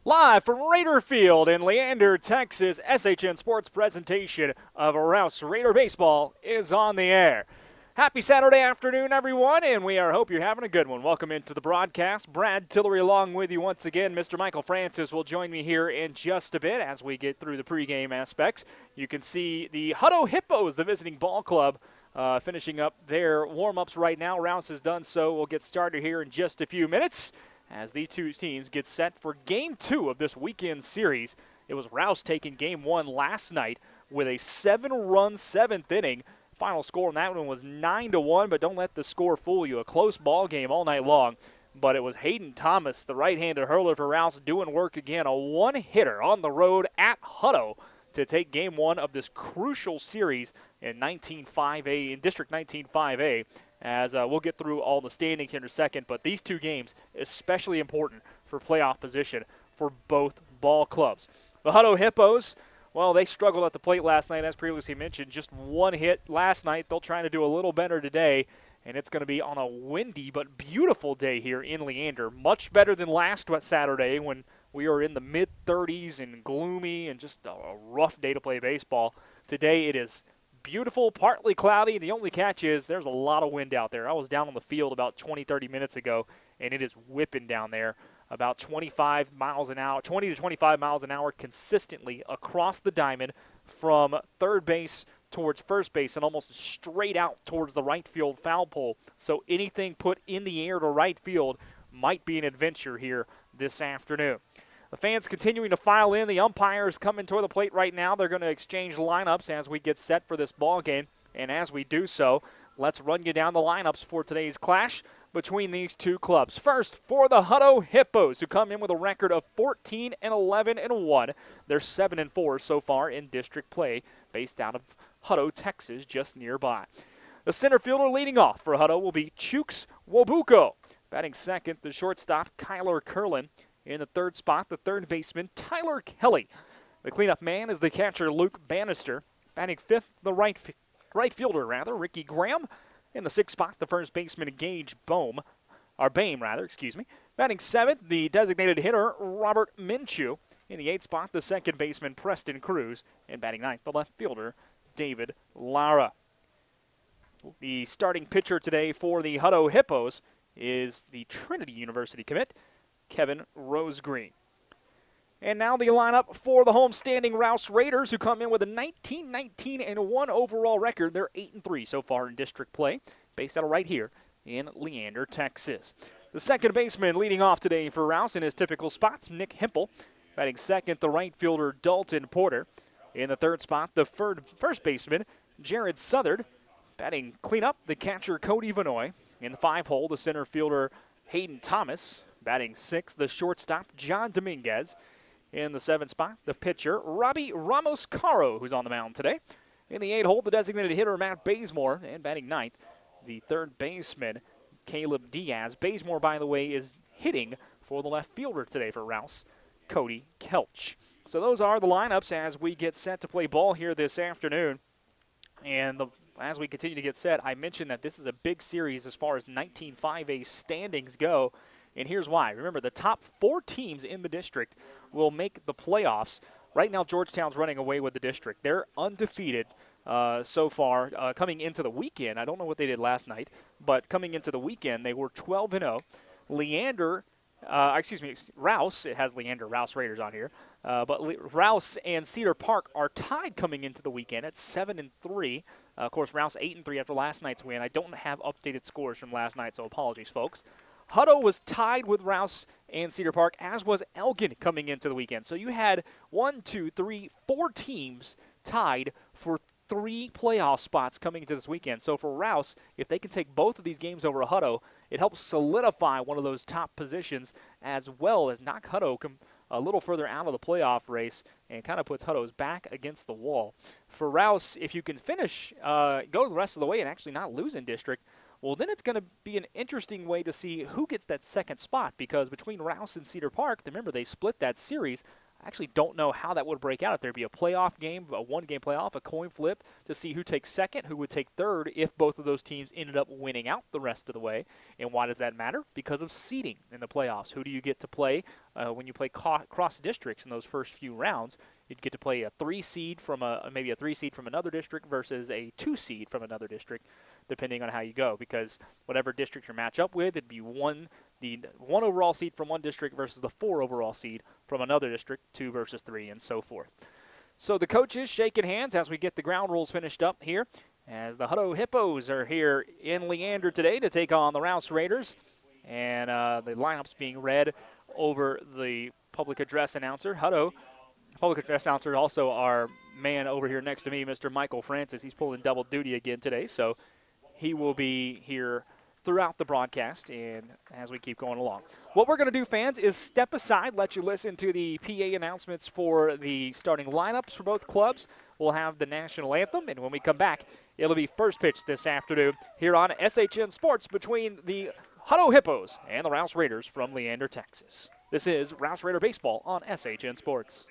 Live from Raider Field in Leander, Texas, SHN Sports presentation of Rouse Raider Baseball is on the air. Happy Saturday afternoon, everyone, and we hope you're having a good one. Welcome into the broadcast. Brad Tillery along with you once again. Mr. Michael Francis will join me here in just a bit as we get through the pregame aspects. You can see the Hutto Hippos, the visiting ball club, finishing up their warm-ups right now. Rouse has done so. We'll get started here in just a few minutes as these two teams get set for Game 2 of this weekend series. It was Rouse taking Game 1 last night with a 7-run seventh inning. Final score on that one was 9-1, but don't let the score fool you. A close ball game all night long. But it was Hayden Thomas, the right-handed hurler for Rouse, doing work again. A one-hitter on the road at Hutto to take Game 1 of this crucial series in District 19-5A. As we'll get through all the standings here in a second, but these two games especially important for playoff position for both ball clubs. The Hutto Hippos, well, they struggled at the plate last night, as previously mentioned. Just one hit last night. They'll try to do a little better today, and it's going to be on a windy but beautiful day here in Leander. Much better than last Saturday when we were in the mid-30s and gloomy and just a rough day to play baseball. Today it is beautiful, partly cloudy. The only catch is there's a lot of wind out there. I was down on the field about 20-30 minutes ago, and it is whipping down there about 25 miles an hour, 20 to 25 miles an hour consistently across the diamond from third base towards first base and almost straight out towards the right field foul pole. So anything put in the air to right field might be an adventure here this afternoon. The fans continuing to file in. The umpires coming toward the plate right now. They're going to exchange lineups as we get set for this ball game. And as we do so, let's run you down the lineups for today's clash between these two clubs. First, for the Hutto Hippos, who come in with a record of 14-11-1. They're 7-4 so far in district play, based out of Hutto, Texas, just nearby. The center fielder leading off for Hutto will be Chooks Wabuko. Batting second, the shortstop, Kyler Curlin. In the third spot, the third baseman, Tyler Kelly. The cleanup man is the catcher, Luke Bannister. Batting fifth, the right fielder, Ricky Graham. In the sixth spot, the first baseman, Gage Bame. Batting seventh, the designated hitter, Robert Minshew. In the eighth spot, the second baseman, Preston Cruz. And batting ninth, the left fielder, David Lara. The starting pitcher today for the Hutto Hippos is the Trinity University commit, Kevin Rosegreen. And now the lineup for the homestanding Rouse Raiders, who come in with a 19-19-1 overall record. They're 8-3 so far in district play, based out of right here in Leander, Texas. The second baseman leading off today for Rouse in his typical spots, Nick Hempel. Batting second, the right fielder, Dalton Porter. In the third spot, the first baseman, Jared Southard. Batting cleanup, the catcher, Cody Vanoy. In the five hole, the center fielder, Hayden Thomas. Batting sixth, the shortstop, John Dominguez. In the seventh spot, the pitcher, Robbie Ramos-Caro, who's on the mound today. In the eight hole, the designated hitter, Matt Bazemore. And batting ninth, the third baseman, Caleb Diaz. Bazemore, by the way, is hitting for the left fielder today for Rouse, Cody Kelch. So those are the lineups as we get set to play ball here this afternoon. And as we continue to get set, I mentioned that this is a big series as far as 19-5A standings go. And here's why. Remember, the top four teams in the district will make the playoffs. Right now, Georgetown's running away with the district. They're undefeated so far coming into the weekend. I don't know what they did last night, but coming into the weekend, they were 12-0. Rouse, it has Rouse Raiders on here, but Rouse and Cedar Park are tied coming into the weekend at 7-3. Of course, Rouse 8-3 after last night's win. I don't have updated scores from last night, so apologies, folks. Hutto was tied with Rouse and Cedar Park, as was Elgin coming into the weekend. So you had 4 teams tied for 3 playoff spots coming into this weekend. So for Rouse, if they can take both of these games over Hutto, it helps solidify one of those top positions, as well as knock Hutto a little further out of the playoff race and kind of puts Hutto's back against the wall. For Rouse, if you can finish, go the rest of the way and actually not lose in district, well, then it's going to be an interesting way to see who gets that second spot, because between Rouse and Cedar Park, remember, they split that series. I actually don't know how that would break out. If there'd be a playoff game, a one-game playoff, a coin flip to see who takes second, who would take third if both of those teams ended up winning out the rest of the way. And why does that matter? Because of seeding in the playoffs. Who do you get to play when you play cross districts in those first few rounds, you'd get to play a 3 seed from maybe a 3 seed from another district versus a 2 seed from another district, depending on how you go. Because whatever district you match up with, it'd be the 1 overall seed from one district versus the 4 overall seed from another district, 2 versus 3, and so forth. So the coaches shaking hands as we get the ground rules finished up here, as the Hutto Hippos are here in Leander today to take on the Rouse Raiders. And the lineups being read over the public address announcer. Hutto, public address announcer, also our man over here next to me, Mr. Michael Francis. He's pulling double duty again today, so he will be here throughout the broadcast and as we keep going along. What we're going to do, fans, is step aside, let you listen to the PA announcements for the starting lineups for both clubs. We'll have the national anthem, and when we come back, it'll be first pitch this afternoon here on SHN Sports between the Hutto Hippos and the Rouse Raiders from Leander, Texas. This is Rouse Raider Baseball on SHN Sports.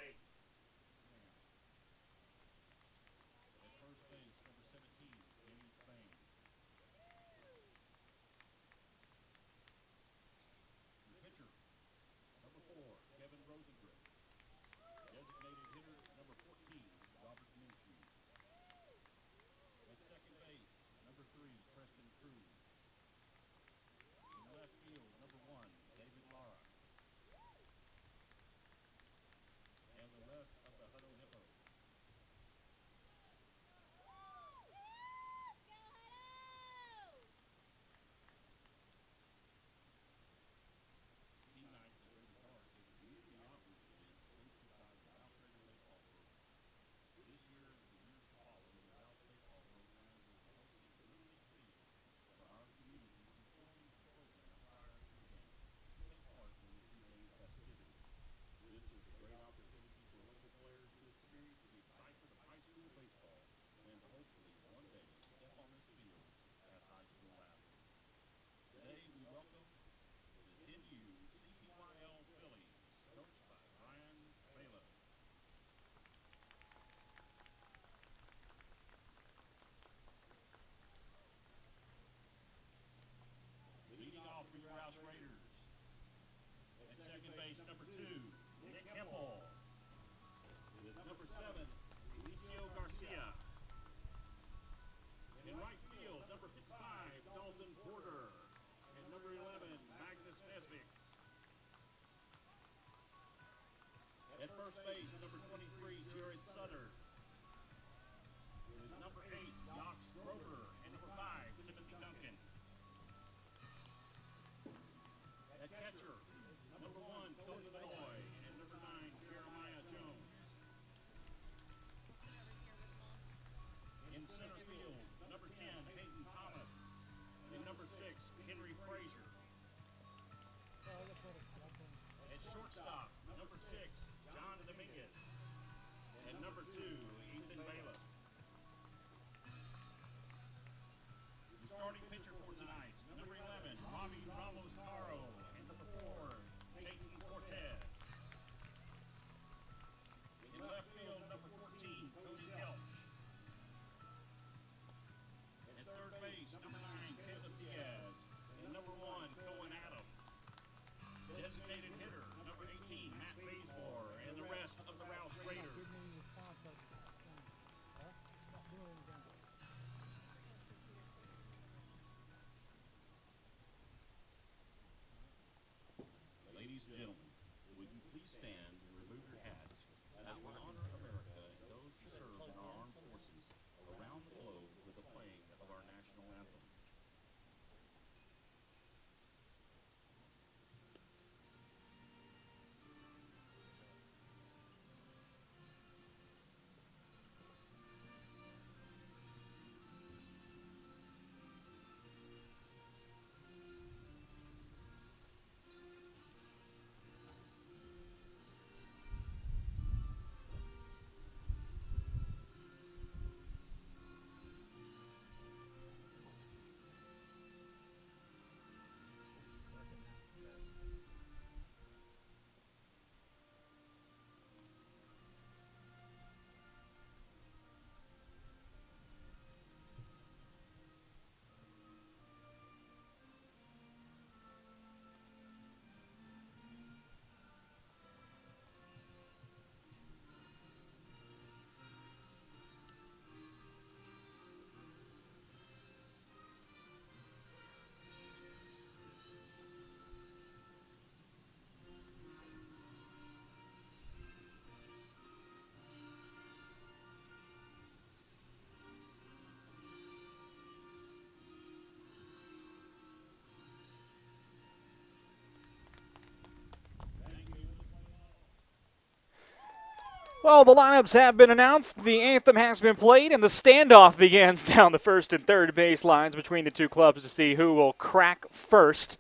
Well, the lineups have been announced, the anthem has been played, and the standoff begins down the first and third base lines between the two clubs to see who will crack first.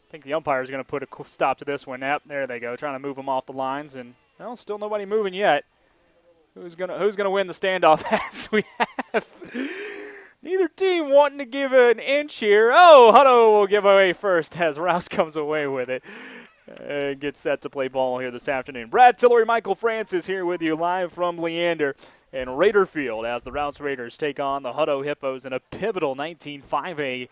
I think the umpire is going to put a stop to this one. Yep, there they go, trying to move them off the lines, and well, still nobody moving yet. Who's gonna win the standoff? As we have neither team wanting to give an inch here. Oh, Hutto will give away first as Rouse comes away with it. Gets set to play ball here this afternoon. Brad Tillery, Michael Francis here with you live from Leander and Raider Field as the Rouse Raiders take on the Hutto Hippos in a pivotal 19-5A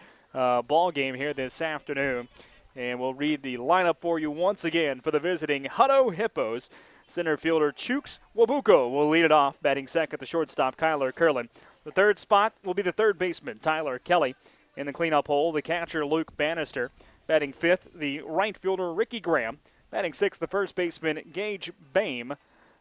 ball game here this afternoon. And we'll read the lineup for you once again for the visiting Hutto Hippos. Center fielder Chooks Wabuko will lead it off, batting second, the shortstop Kyler Curlin. The third spot will be the third baseman Tyler Kelly. In the cleanup hole, the catcher Luke Bannister. Batting fifth, the right fielder Ricky Graham. Batting sixth, the first baseman Gage Bame.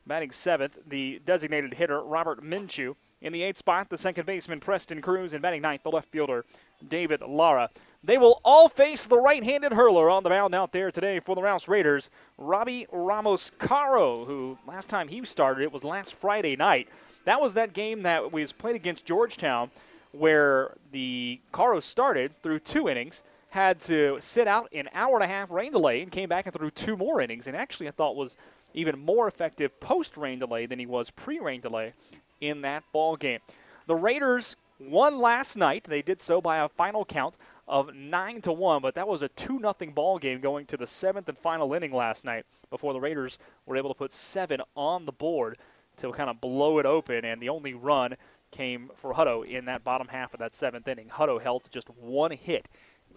Batting seventh, the designated hitter Robert Minshew. In the eighth spot, the second baseman Preston Cruz. And batting ninth, the left fielder David Lara. They will all face the right-handed hurler on the mound out there today for the Rouse Raiders, Robbie Ramos-Caro, who last time he started, it was last Friday night. That was that game that was played against Georgetown where the Caro started through 2 innings, had to sit out an hour and a half rain delay, and came back and threw 2 more innings, and actually I thought was even more effective post-rain delay than he was pre-rain delay in that ball game. The Raiders won last night. They did so by a final count of 9-1, but that was a 2-0 ball game going to the 7th and final inning last night before the Raiders were able to put 7 on the board to kind of blow it open, and the only run came for Hutto in that bottom half of that 7th inning. Hutto held just 1 hit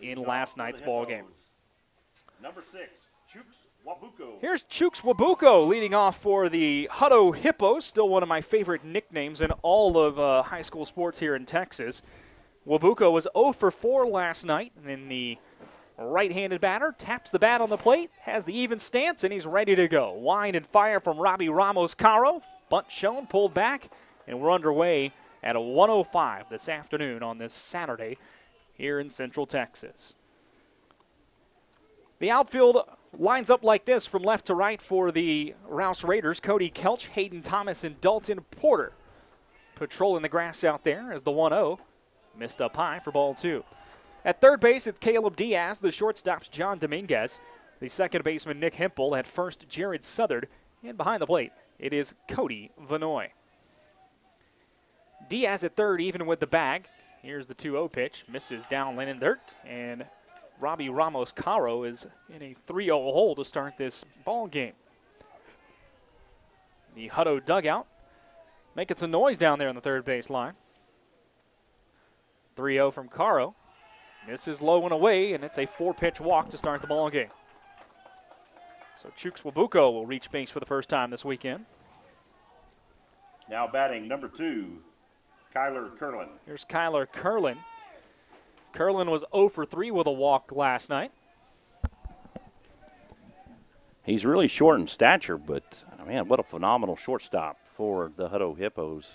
in last night's ball game. Number 6, Chooks Wabuko. Here's Chooks Wabuko leading off for the Hutto Hippos, still one of my favorite nicknames in all of high school sports here in Texas. Wabuko was 0 for 4 last night, and then the right-handed batter taps the bat on the plate, has the even stance, and he's ready to go. Wind and fire from Robbie Ramos-Caro. Bunt shown, pulled back, and we're underway at a 1:05 this afternoon on this Saturday here in Central Texas. The outfield lines up like this from left to right for the Rouse Raiders. Cody Kelch, Hayden Thomas, and Dalton Porter patrolling the grass out there as the 1-0 missed up high for ball 2. At third base, it's Caleb Diaz. The shortstop's John Dominguez. The second baseman, Nick Hempel. At first, Jared Southard. And behind the plate, it is Cody Vanoy. Diaz at third, even with the bag. Here's the 2-0 pitch. Misses down in dirt. And Robbie Ramos-Caro is in a 3-0 hole to start this ball game. The Hutto dugout making some noise down there on the third base line. 3-0 from Caro. Misses low and away, and it's a 4-pitch walk to start the ball game. So Chooks Wabuko will reach base for the first time this weekend. Now batting number 2, Kyler Curlin. Here's Kyler Curlin. Curlin was 0 for 3 with a walk last night. He's really short in stature, but, man, what a phenomenal shortstop for the Hutto Hippos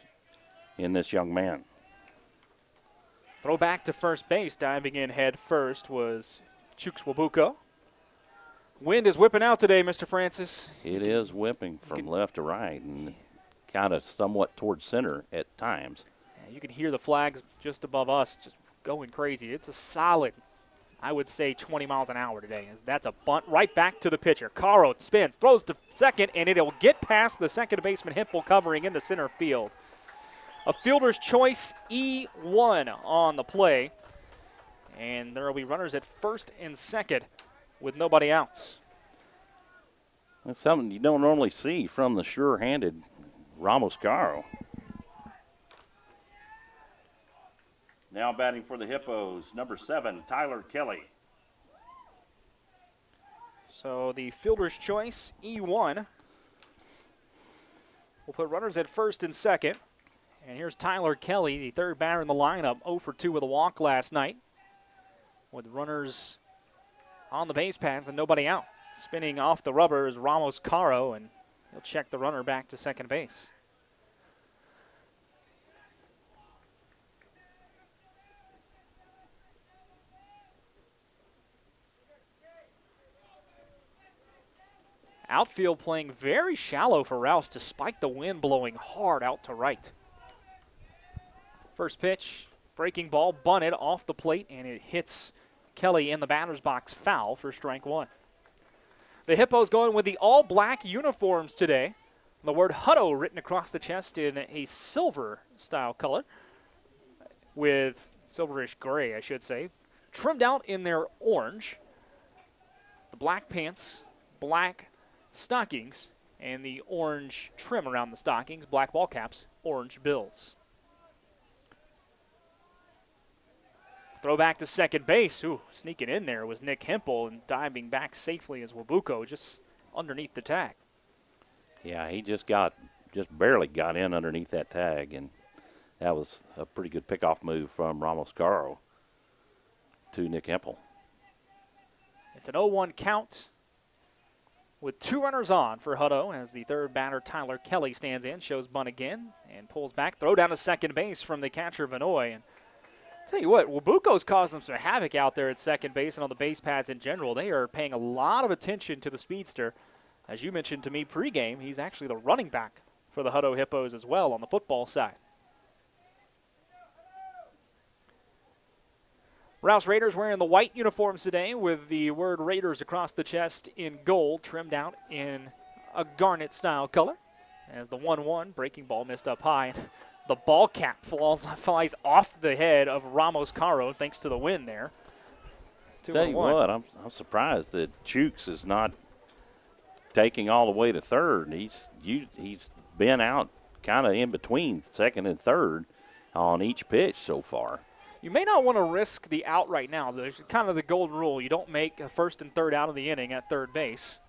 in this young man. Throw back to first base, diving in head first was Chooks Wabuko. Wind is whipping out today, Mr. Francis. It is whipping from left to right and kind of somewhat towards center at times. Yeah, you can hear the flags just above us just going crazy. It's a solid, I would say, 20 miles an hour today. That's a bunt right back to the pitcher. Caro spins, throws to second, and it'll get past the second baseman Hempel covering into center field. A fielder's choice E1 on the play. And there will be runners at first and second with nobody else. That's something you don't normally see from the sure-handed Ramos-Caro. Now batting for the Hippos, number 7, Tyler Kelly. So the fielder's choice E1 will put runners at first and second. And here's Tyler Kelly, the third batter in the lineup, 0 for 2 with a walk last night, with runners on the base paths and nobody out. Spinning off the rubber is Ramos-Caro, and he'll check the runner back to second base. Outfield playing very shallow for Rouse despite the wind blowing hard out to right. First pitch, breaking ball, bunted off the plate, and it hits Kelly in the batter's box, foul for strike one. The Hippos going with the all-black uniforms today. The word Hutto written across the chest in a silver-style color with silverish gray, I should say, trimmed out in their orange. The black pants, black stockings, and the orange trim around the stockings, black ball caps, orange bills. Throw back to second base. Ooh, sneaking in there was Nick Hempel and diving back safely as Wabuko just underneath the tag. Yeah, he just barely got in underneath that tag, and that was a pretty good pickoff move from Ramos Caro to Nick Hempel. It's an 0-1 count with 2 runners on for Hutto as the third batter, Tyler Kelly, stands in, shows bunt again, and pulls back. Throw down to second base from the catcher, Vanoy. And tell you what, Wabuko's causing some havoc out there at second base and on the base pads in general. They are paying a lot of attention to the speedster. As you mentioned to me pregame, he's actually the running back for the Hutto Hippos as well on the football side. Rouse Raiders wearing the white uniforms today with the word Raiders across the chest in gold, trimmed out in a garnet-style color. As the 1-1 breaking ball missed up high. The ball cap flies off the head of Ramos Caro thanks to the wind there. Tell you what, I'm surprised that Chooks is not taking all the way to third. He's been out kind of in between second and third on each pitch so far. You may not want to risk the out right now. There's kind of the golden rule. You don't make a first and third out of the inning at third base.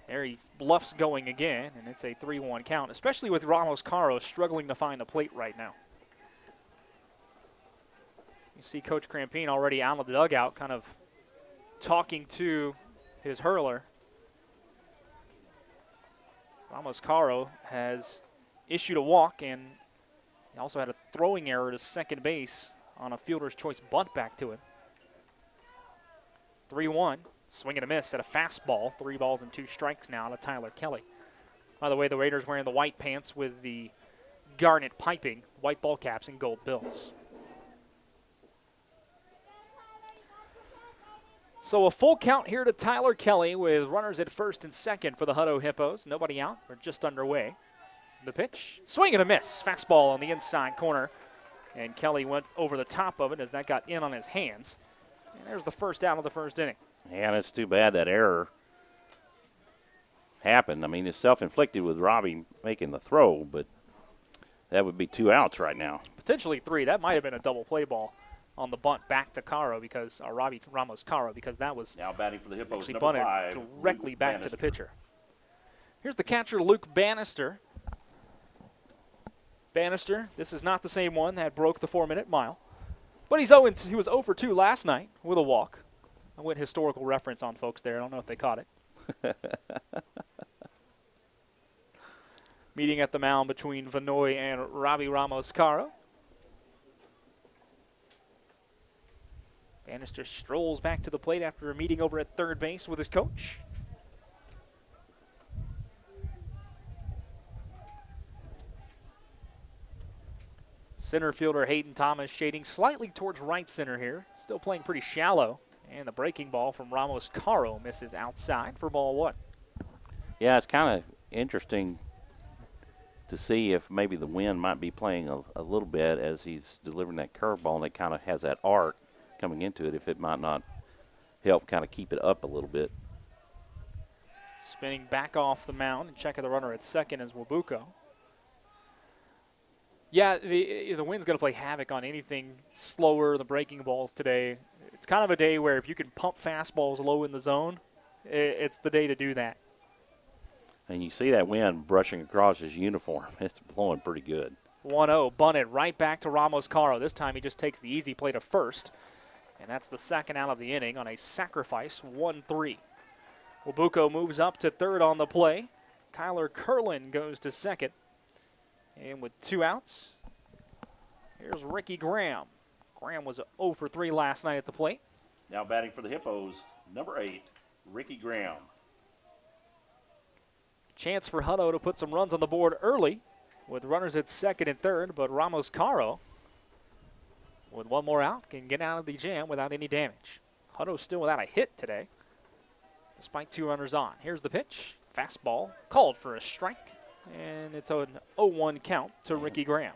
There he bluffs going again, and it's a 3-1 count, especially with Ramos Caro struggling to find the plate right now. You see Coach Crampine already out of the dugout kind of talking to his hurler. Ramos Caro has issued a walk, and he also had a throwing error to second base on a fielder's choice bunt back to him. 3-1. Swing and a miss at a fastball. 3 balls and 2 strikes now to Tyler Kelly. By the way, the Raiders wearing the white pants with the garnet piping, white ball caps, and gold bills. So a full count here to Tyler Kelly with runners at first and second for the Hutto Hippos. Nobody out. We're just underway. The pitch. Swing and a miss. Fastball on the inside corner. And Kelly went over the top of it as that got in on his hands. And there's the first out of the first inning. Yeah, and it's too bad that error happened. I mean, it's self-inflicted with Robbie making the throw, but that would be 2 outs right now. Potentially 3. That might have been a double play ball on the bunt back to Caro because Ramos Caro, because that was now batting for the Hippos, actually number bunted 5, directly Luke back Bannister. to the pitcher. Here's the catcher, Luke Bannister. Bannister, this is not the same one that broke the 4-minute mile, but he was 0 for 2 last night with a walk. I went historical reference on folks there. I don't know if they caught it. Meeting at the mound between Vanoy and Robbie Ramos Caro. Bannister strolls back to the plate after a meeting over at third base with his coach. Center fielder Hayden Thomas shading slightly towards right center here. Still playing pretty shallow. And the breaking ball from Ramos Caro misses outside for ball 1. Yeah, it's kind of interesting to see if maybe the wind might be playing a little bit as he's delivering that curveball, and it kind of has that arc coming into it, if it might not help kind of keep it up a little bit. Spinning back off the mound and checking the runner at second is Wabuko. Yeah, the wind's going to play havoc on anything slower, the breaking balls today. It's kind of a day where if you can pump fastballs low in the zone, it's the day to do that. And you see that wind brushing across his uniform. It's blowing pretty good. 1-0, bunted right back to Ramos Caro. This time he just takes the easy play to first. And that's the second out of the inning on a sacrifice, 1-3. Wabuko moves up to third on the play. Kyler Curlin goes to second. And with 2 outs, here's Ricky Graham. Graham was 0 for 3 last night at the plate. Now batting for the Hippos, number 8, Ricky Graham. Chance for Hutto to put some runs on the board early with runners at second and third, but Ramos Caro, with one more out, can get out of the jam without any damage. Hutto still without a hit today, despite 2 runners on. Here's the pitch. Fastball called for a strike, and it's an 0-1 count to Ricky Graham.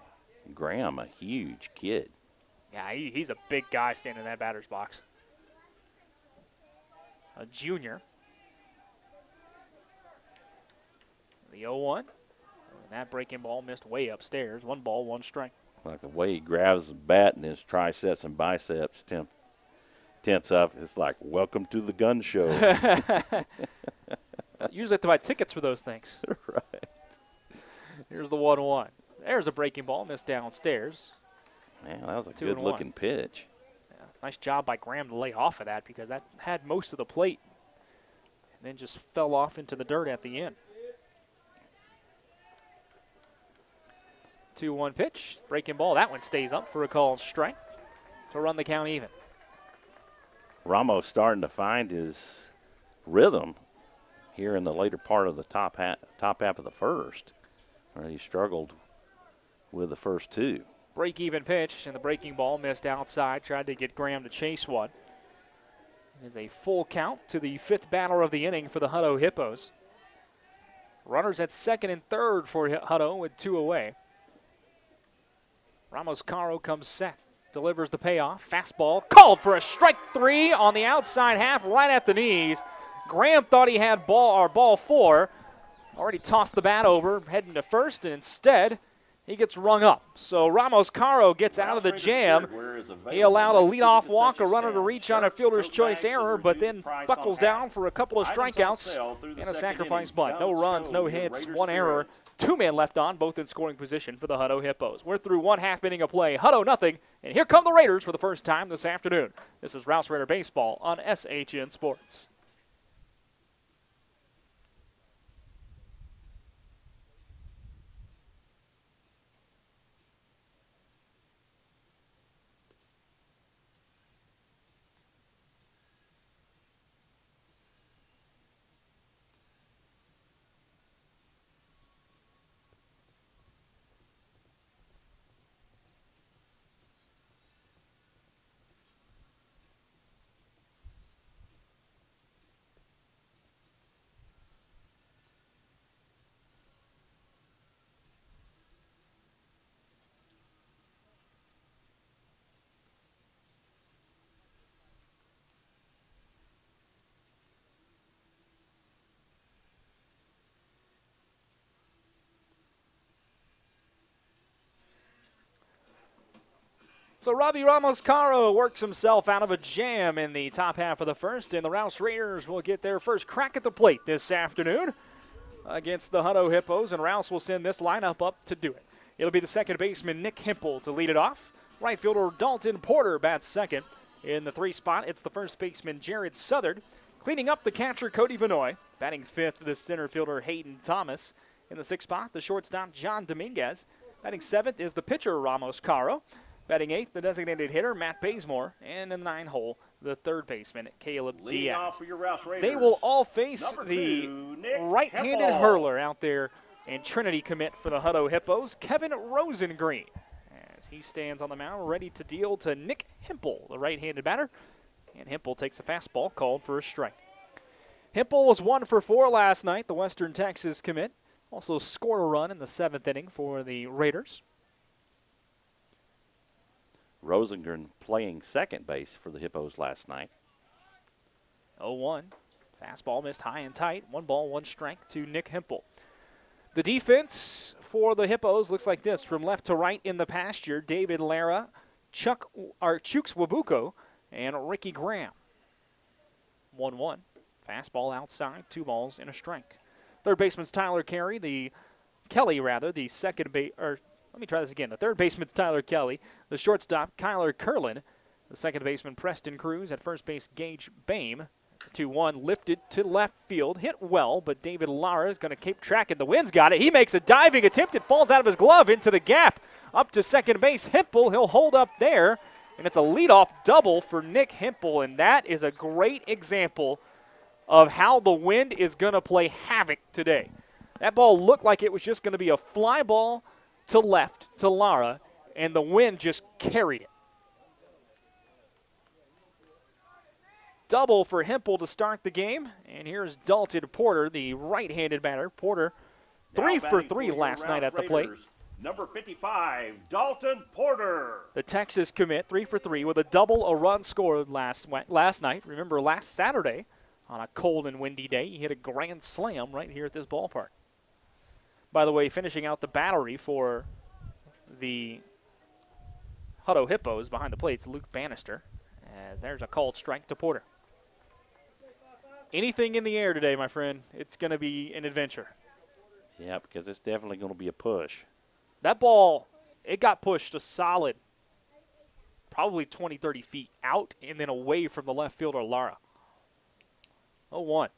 Graham, a huge kid. Yeah, he's a big guy standing in that batter's box. A junior. The 0-1. And that breaking ball missed way upstairs. 1 ball, 1 strike. Like the way he grabs the bat and his triceps and biceps tense up. It's like, welcome to the gun show. Usually have to buy tickets for those things. Right. Here's the 1-1. There's a breaking ball missed downstairs. Man, that was a 2-1. good-looking pitch. Yeah, nice job by Graham to lay off of that because that had most of the plate and then just fell off into the dirt at the end. 2-1 pitch, breaking ball. That one stays up for a called strike to run the count even. Ramos starting to find his rhythm here in the later part of the top half of the first, where he struggled with the first 2. Break even pitch, and the breaking ball missed outside. Tried to get Graham to chase one. It is a full count to the 5th batter of the inning for the Hutto Hippos. Runners at second and third for Hutto with 2 away. Ramos Caro comes set, delivers the payoff. Fastball called for a strike 3 on the outside half, right at the knees. Graham thought he had ball 4. Already tossed the bat over, heading to first, and instead he gets rung up. So Ramos Caro gets out of the jam. He allowed a leadoff walk, a runner to reach on a fielder's choice error, but then buckles down for a couple of strikeouts and a sacrifice bunt. No runs, no hits, 1 error. 2 men left on, both in scoring position for the Hutto Hippos. We're through 1/2 inning of play. Hutto nothing, and here come the Raiders for the first time this afternoon. This is Rouse Raider Baseball on SHN Sports. So Robbie Ramos Caro works himself out of a jam in the top half of the first, and the Rouse Raiders will get their first crack at the plate this afternoon against the Hutto Hippos, and Rouse will send this lineup up to do it. It'll be the second baseman, Nick Hempel, to lead it off. Right fielder Dalton Porter bats second. In the 3 spot, it's the first baseman, Jared Southard. Cleaning up the catcher, Cody Vanoy. Batting 5th, the center fielder, Hayden Thomas. In the 6th spot, the shortstop, John Dominguez. Batting 7th is the pitcher, Ramos Caro. Batting 8th, the designated hitter, Matt Bazemore. And in the 9 hole, the third baseman, Caleb Diaz. They will all face the right-handed hurler out there and Trinity commit for the Hutto Hippos, Kevin Rosengreen. As he stands on the mound ready to deal to Nick Hempel, the right-handed batter. And Hempel takes a fastball called for a strike. Hempel was 1 for 4 last night, the Western Texas commit. Also scored a run in the 7th inning for the Raiders. Rosengren playing second base for the Hippos last night. 0-1. Fastball missed high and tight. 1 ball, 1 strike to Nick Hempel. The defense for the Hippos looks like this. From left to right in the pasture, David Lara, Chooks Wabuko, and Ricky Graham. 1-1. Fastball outside, 2 balls and a strike. Third baseman's Tyler Kelly, the second base, let me try this again. The third baseman's Tyler Kelly. The shortstop, Kyler Curlin. The second baseman, Preston Cruz. At first base, Gage Bame. The 2-1 lifted to left field. Hit well, but David Lara is going to keep tracking. The wind's got it. He makes a diving attempt. It falls out of his glove into the gap. Up to second base. Hempel, he'll hold up there. And it's a leadoff double for Nick Hempel. And that is a great example of how the wind is going to play havoc today. That ball looked like it was just going to be a fly ball to left to Lara, and the wind just carried it. Double for Hempel to start the game, and here's Dalton Porter, the right-handed batter. Porter, 3 for 3 last night at the plate. Number 55, Dalton Porter. The Texas commit, 3 for 3 with a double, a run scored last night. Remember, last Saturday on a cold and windy day, he hit a grand slam right here at this ballpark. By the way, finishing out the battery for the Hutto Hippos behind the plates, Luke Bannister, as there's a called strike to Porter. Anything in the air today, my friend, it's going to be an adventure. Yeah, because it's definitely going to be a push. That ball, it got pushed a solid probably 20, 30 feet out and then away from the left fielder, Lara. 0-1.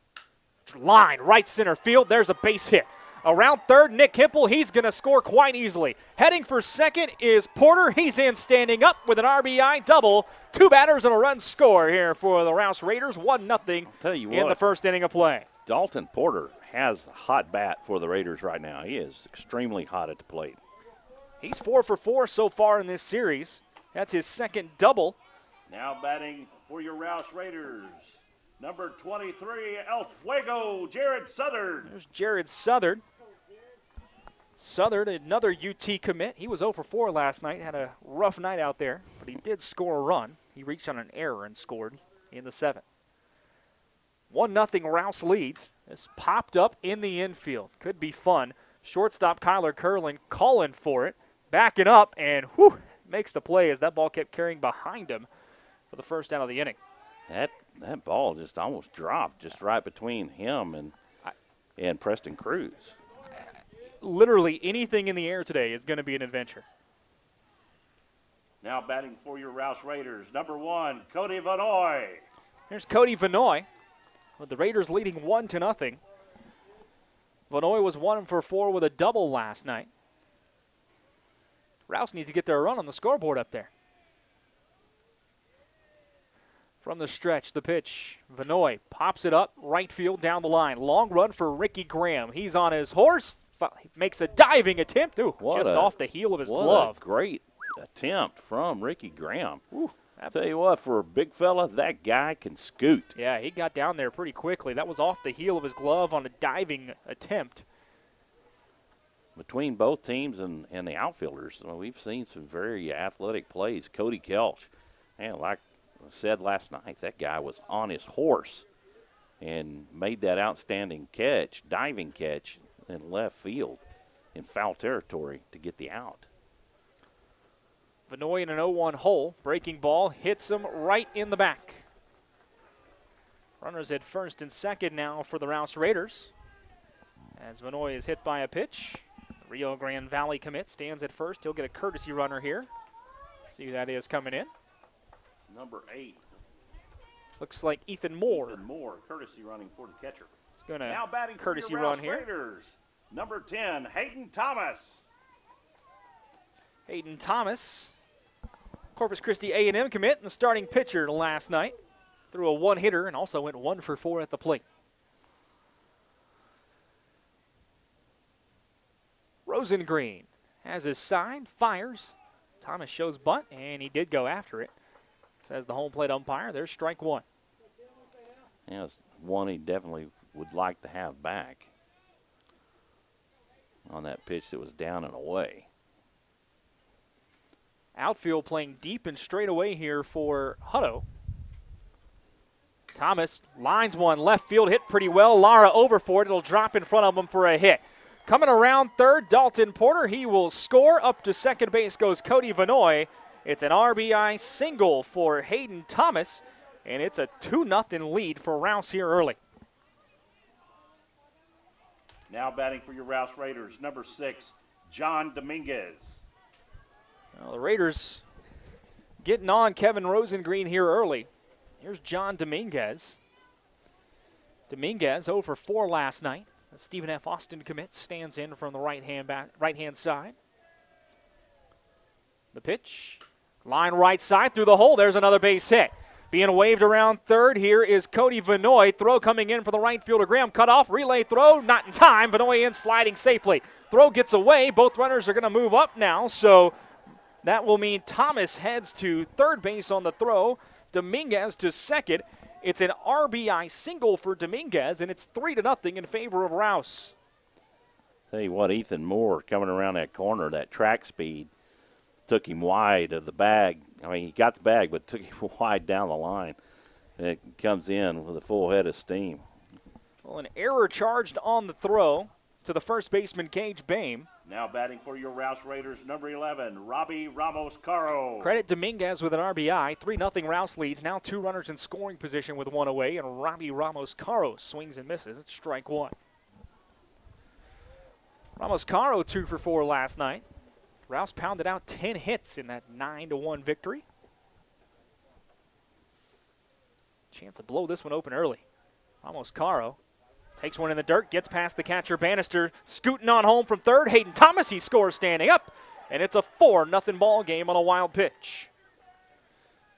Line, right center field. There's a base hit. Around third, Nick Hempel, he's going to score quite easily. Heading for second is Porter. He's in standing up with an RBI double. 2 batters and a run score here for the Rouse Raiders. 1-0 in the first inning of play. Dalton Porter has a hot bat for the Raiders right now. He is extremely hot at the plate. He's 4 for 4 so far in this series. That's his second double. Now batting for your Rouse Raiders, number 23, El Fuego, Jared Southern. There's Jared Southern. Southern, another UT commit. He was 0 for 4 last night, had a rough night out there, but he did score a run. He reached on an error and scored in the 7th. 1-0 Rouse leads. This popped up in the infield. Could be fun. Shortstop Kyler Curlin calling for it. Backing up and makes the play as that ball kept carrying behind him for the first out of the inning. That ball just almost dropped just right between him and Preston Cruz. Literally anything in the air today is going to be an adventure. Now batting for your Rouse Raiders, number 1, Cody Vanoy. There's Cody Vanoy, with the Raiders leading 1-0. Vanoy was 1 for 4 with a double last night. Rouse needs to get their run on the scoreboard up there. From the stretch, the pitch. Vanoy pops it up, right field down the line. Long run for Ricky Graham. He's on his horse, makes a diving attempt, just off the heel of his glove. What a great attempt from Ricky Graham. I tell you what, for a big fella, that guy can scoot. Yeah, he got down there pretty quickly. That was off the heel of his glove on a diving attempt. Between both teams and the outfielders, we've seen some very athletic plays. Cody Kelch, and like I said last night, that guy was on his horse and made that outstanding catch, diving catch in left field in foul territory to get the out. Vanoy in an 0-1 hole. Breaking ball hits him right in the back. Runners at first and second now for the Rouse Raiders. As Vanoy is hit by a pitch. Rio Grande Valley commit stands at first. He'll get a courtesy runner here. See who that is coming in. Number 8. Looks like Ethan Moore. Ethan Moore, courtesy running for the catcher. He's going to now batting courtesy for your run Rouse here. Raiders, number 10, Hayden Thomas. Hayden Thomas, Corpus Christi A&M commit and the starting pitcher last night. Threw a one-hitter and also went 1 for 4 at the plate. Rosengreen has his side, fires. Thomas shows bunt, and he did go after it. Says the home plate umpire, there's strike 1. Yeah, it's one he definitely would like to have back on that pitch that was down and away. Outfield playing deep and straight away here for Hutto. Thomas lines one left field, hit pretty well. Lara over for it. It'll drop in front of him for a hit. Coming around third, Dalton Porter. He will score. Up to second base goes Cody Vanoy. It's an RBI single for Hayden Thomas, and it's a 2-0 lead for Rouse here early. Now batting for your Rouse Raiders, number 6, John Dominguez. Well, the Raiders getting on Kevin Rosengreen here early. Here's John Dominguez. Dominguez 0 for 4 last night. Stephen F. Austin commits, stands in from the right-hand side. The pitch, line right side through the hole. There's another base hit. Being waved around third here is Cody Vanoy. Throw coming in for the right fielder. Graham cut off. Relay throw, not in time. Vanoy in sliding safely. Throw gets away. Both runners are going to move up now, so that will mean Thomas heads to third base on the throw. Dominguez to second. It's an RBI single for Dominguez, and it's 3-0 in favor of Rouse. Tell you what, Ethan Moore coming around that corner, that track speed, took him wide of the bag. I mean, he got the bag, but took him wide down the line. And it comes in with a full head of steam. Well, an error charged on the throw to the first baseman, Gage Bame. Now batting for your Rouse Raiders, number 11, Robbie Ramos-Caro. Credit Dominguez with an RBI. 3-0 Rouse leads. Now 2 runners in scoring position with 1 away, and Robbie Ramos-Caro swings and misses. It's strike 1. Ramos-Caro 2 for 4 last night. Rouse pounded out 10 hits in that 9-1 victory. Chance to blow this one open early. Ramos-Caro takes one in the dirt, gets past the catcher Bannister, scooting on home from third. Hayden Thomas, he scores standing up, and it's a 4-0 ball game on a wild pitch.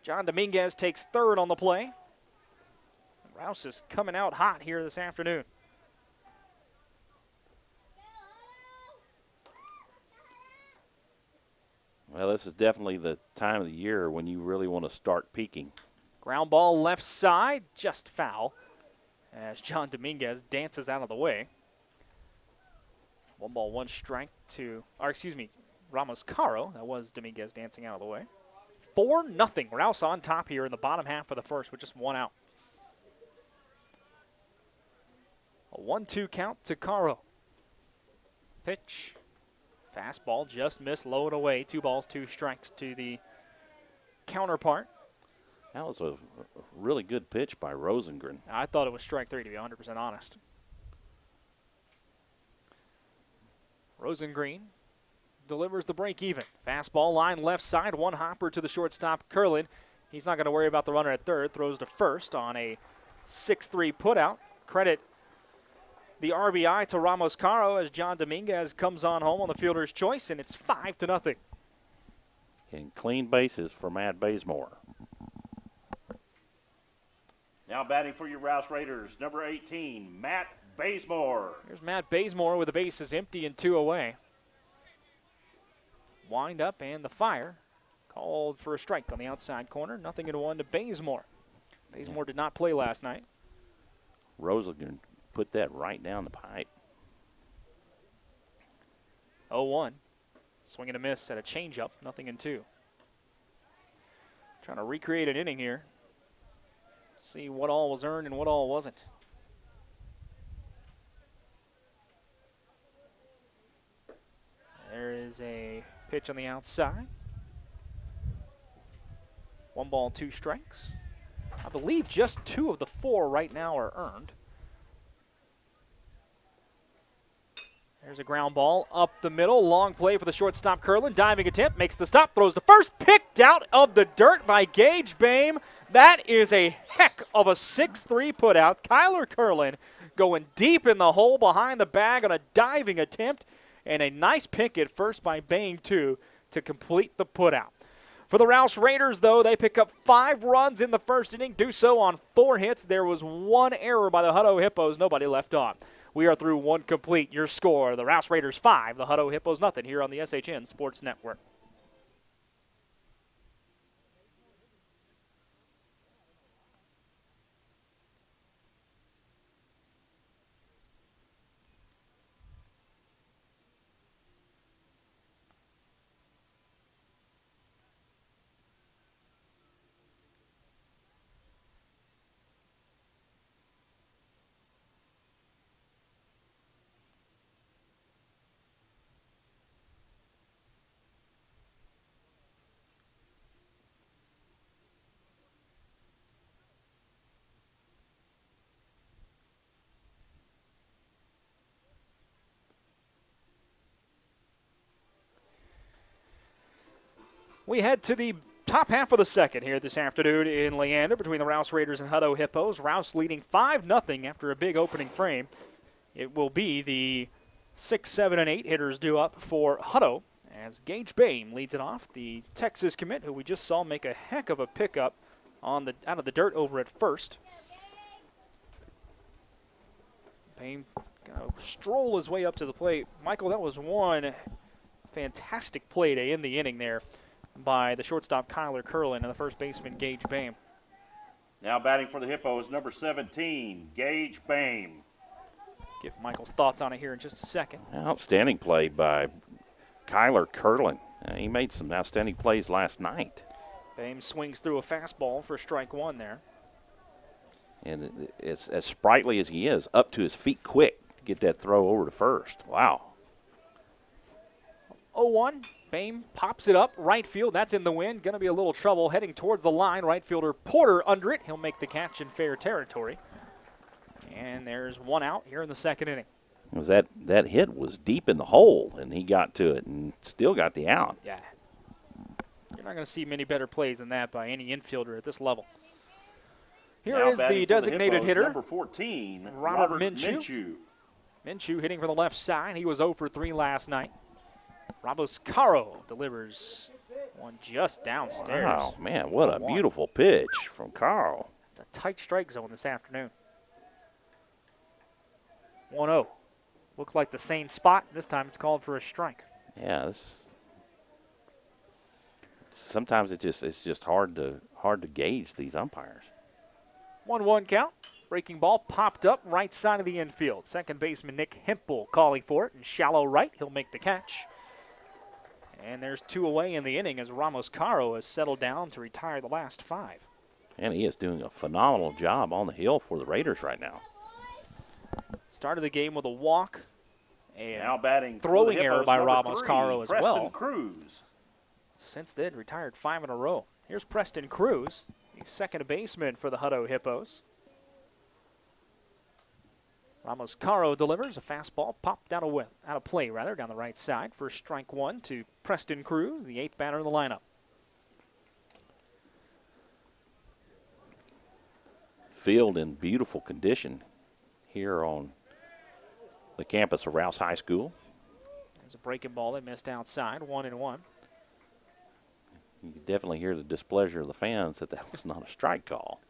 John Dominguez takes third on the play. Rouse is coming out hot here this afternoon. Well, this is definitely the time of the year when you really want to start peaking. Ground ball left side, just foul, as John Dominguez dances out of the way. 1 ball, 1 strike to, Ramos-Caro. That was Dominguez dancing out of the way. 4-0. Rouse on top here in the bottom half of the first with just 1 out. A 1-2 count to Caro. Pitch. Fastball just missed, low and away. 2 balls, 2 strikes to the counterpart. That was a really good pitch by Rosengren. I thought it was strike 3, to be 100% honest. Rosengren delivers the break even. Fastball line left side, 1 hopper to the shortstop, Curlin. He's not going to worry about the runner at third. Throws to first on a 6-3 putout. Credit the RBI to Ramos-Caro as John Dominguez comes on home on the fielder's choice, and it's 5-0. And clean bases for Matt Bazemore. Now batting for your Rouse Raiders, number 18, Matt Bazemore. Here's Matt Bazemore with the bases empty and 2 away. Wind up and the fire. Called for a strike on the outside corner. 0-1 to Bazemore. Bazemore did not play last night. Rosengren put that right down the pipe. 0-1. Swing and a miss at a changeup. 0-2. Trying to recreate an inning here. See what all was earned and what all wasn't. There is a pitch on the outside. 1 ball, 2 strikes. I believe just 2 of the 4 right now are earned. There's a ground ball up the middle. Long play for the shortstop, Curlin. Diving attempt, makes the stop, throws to first. Picked out of the dirt by Gage Bame. That is a heck of a 6-3 putout. Kyler Curlin going deep in the hole behind the bag on a diving attempt. And a nice pick at first by Bame, too, to complete the putout. For the Rouse Raiders, though, they pick up 5 runs in the first inning, do so on 4 hits. There was 1 error by the Hutto Hippos, nobody left on. We are through 1 complete. Your score, the Rouse Raiders 5, the Hutto Hippos nothing here on the SHN Sports Network. We head to the top half of the second here this afternoon in Leander between the Rouse Raiders and Hutto Hippos. Rouse leading 5-0 after a big opening frame. It will be the 6, 7, and 8 hitters due up for Hutto as Gage Bame leads it off. The Texas commit who we just saw make a heck of a pickup out of the dirt over at first. Payne gonna stroll his way up to the plate. Michael, that was one fantastic play to end the inning there by the shortstop Kyler Curlin and the first baseman Gage Bame. Now batting for the Hippos, number 17, Gage Bame. Get Michael's thoughts on it here in just a second. Outstanding play by Kyler Curlin. He made some outstanding plays last night. Bame swings through a fastball for strike one there. And it's as sprightly as he is, up to his feet quick to get that throw over to first. Wow. 0-1. Bame pops it up. Right field. That's in the wind. Going to be a little trouble heading towards the line. Right fielder Porter under it. He'll make the catch in fair territory. And there's one out here in the second inning. That hit was deep in the hole, and he got to it and still got the out. Yeah. You're not going to see many better plays than that by any infielder at this level. Here is the designated hitter, number 14, Robert Minshew. Minshew hitting from the left side. He was 0 for 3 last night. Ramos Caro delivers one just downstairs. Wow, man, what a beautiful pitch from Carl. It's a tight strike zone this afternoon. 1-0. Looked like the same spot. This time it's called for a strike. Yeah, sometimes it's just hard to gauge these umpires. 1-1 count. Breaking ball popped up right side of the infield. Second baseman Nick Hempel calling for it in shallow right. He'll make the catch. And there's 2 away in the inning as Ramos Caro has settled down to retire the last 5. And he is doing a phenomenal job on the hill for the Raiders right now. Started the game with a walk. And now batting throwing error by number Ramos 3, Caro as Preston well. Cruz. Since then, retired 5 in a row. Here's Preston Cruz, the second baseman for the Hutto Hippos. Ramos Caro delivers a fastball, popped out of play down the right side for strike one to Preston Cruz, the 8th batter in the lineup. Field in beautiful condition here on the campus of Rouse High School. There's a breaking ball they missed outside, 1-1. You can definitely hear the displeasure of the fans that was not a strike call.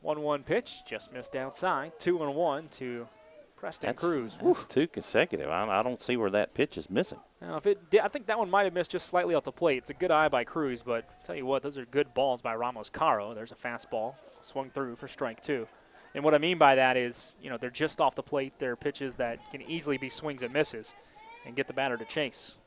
1-1 pitch, just missed outside. 2-1 to Preston Cruz. That's 2 consecutive. I don't see where that pitch is missing. Now, if it did, I think that one might have missed just slightly off the plate. It's a good eye by Cruz, but I'll tell you what, those are good balls by Ramos Caro. There's a fastball, swung through for strike 2. And what I mean by that is, they're just off the plate. They're pitches that can easily be swings and misses and get the batter to chase.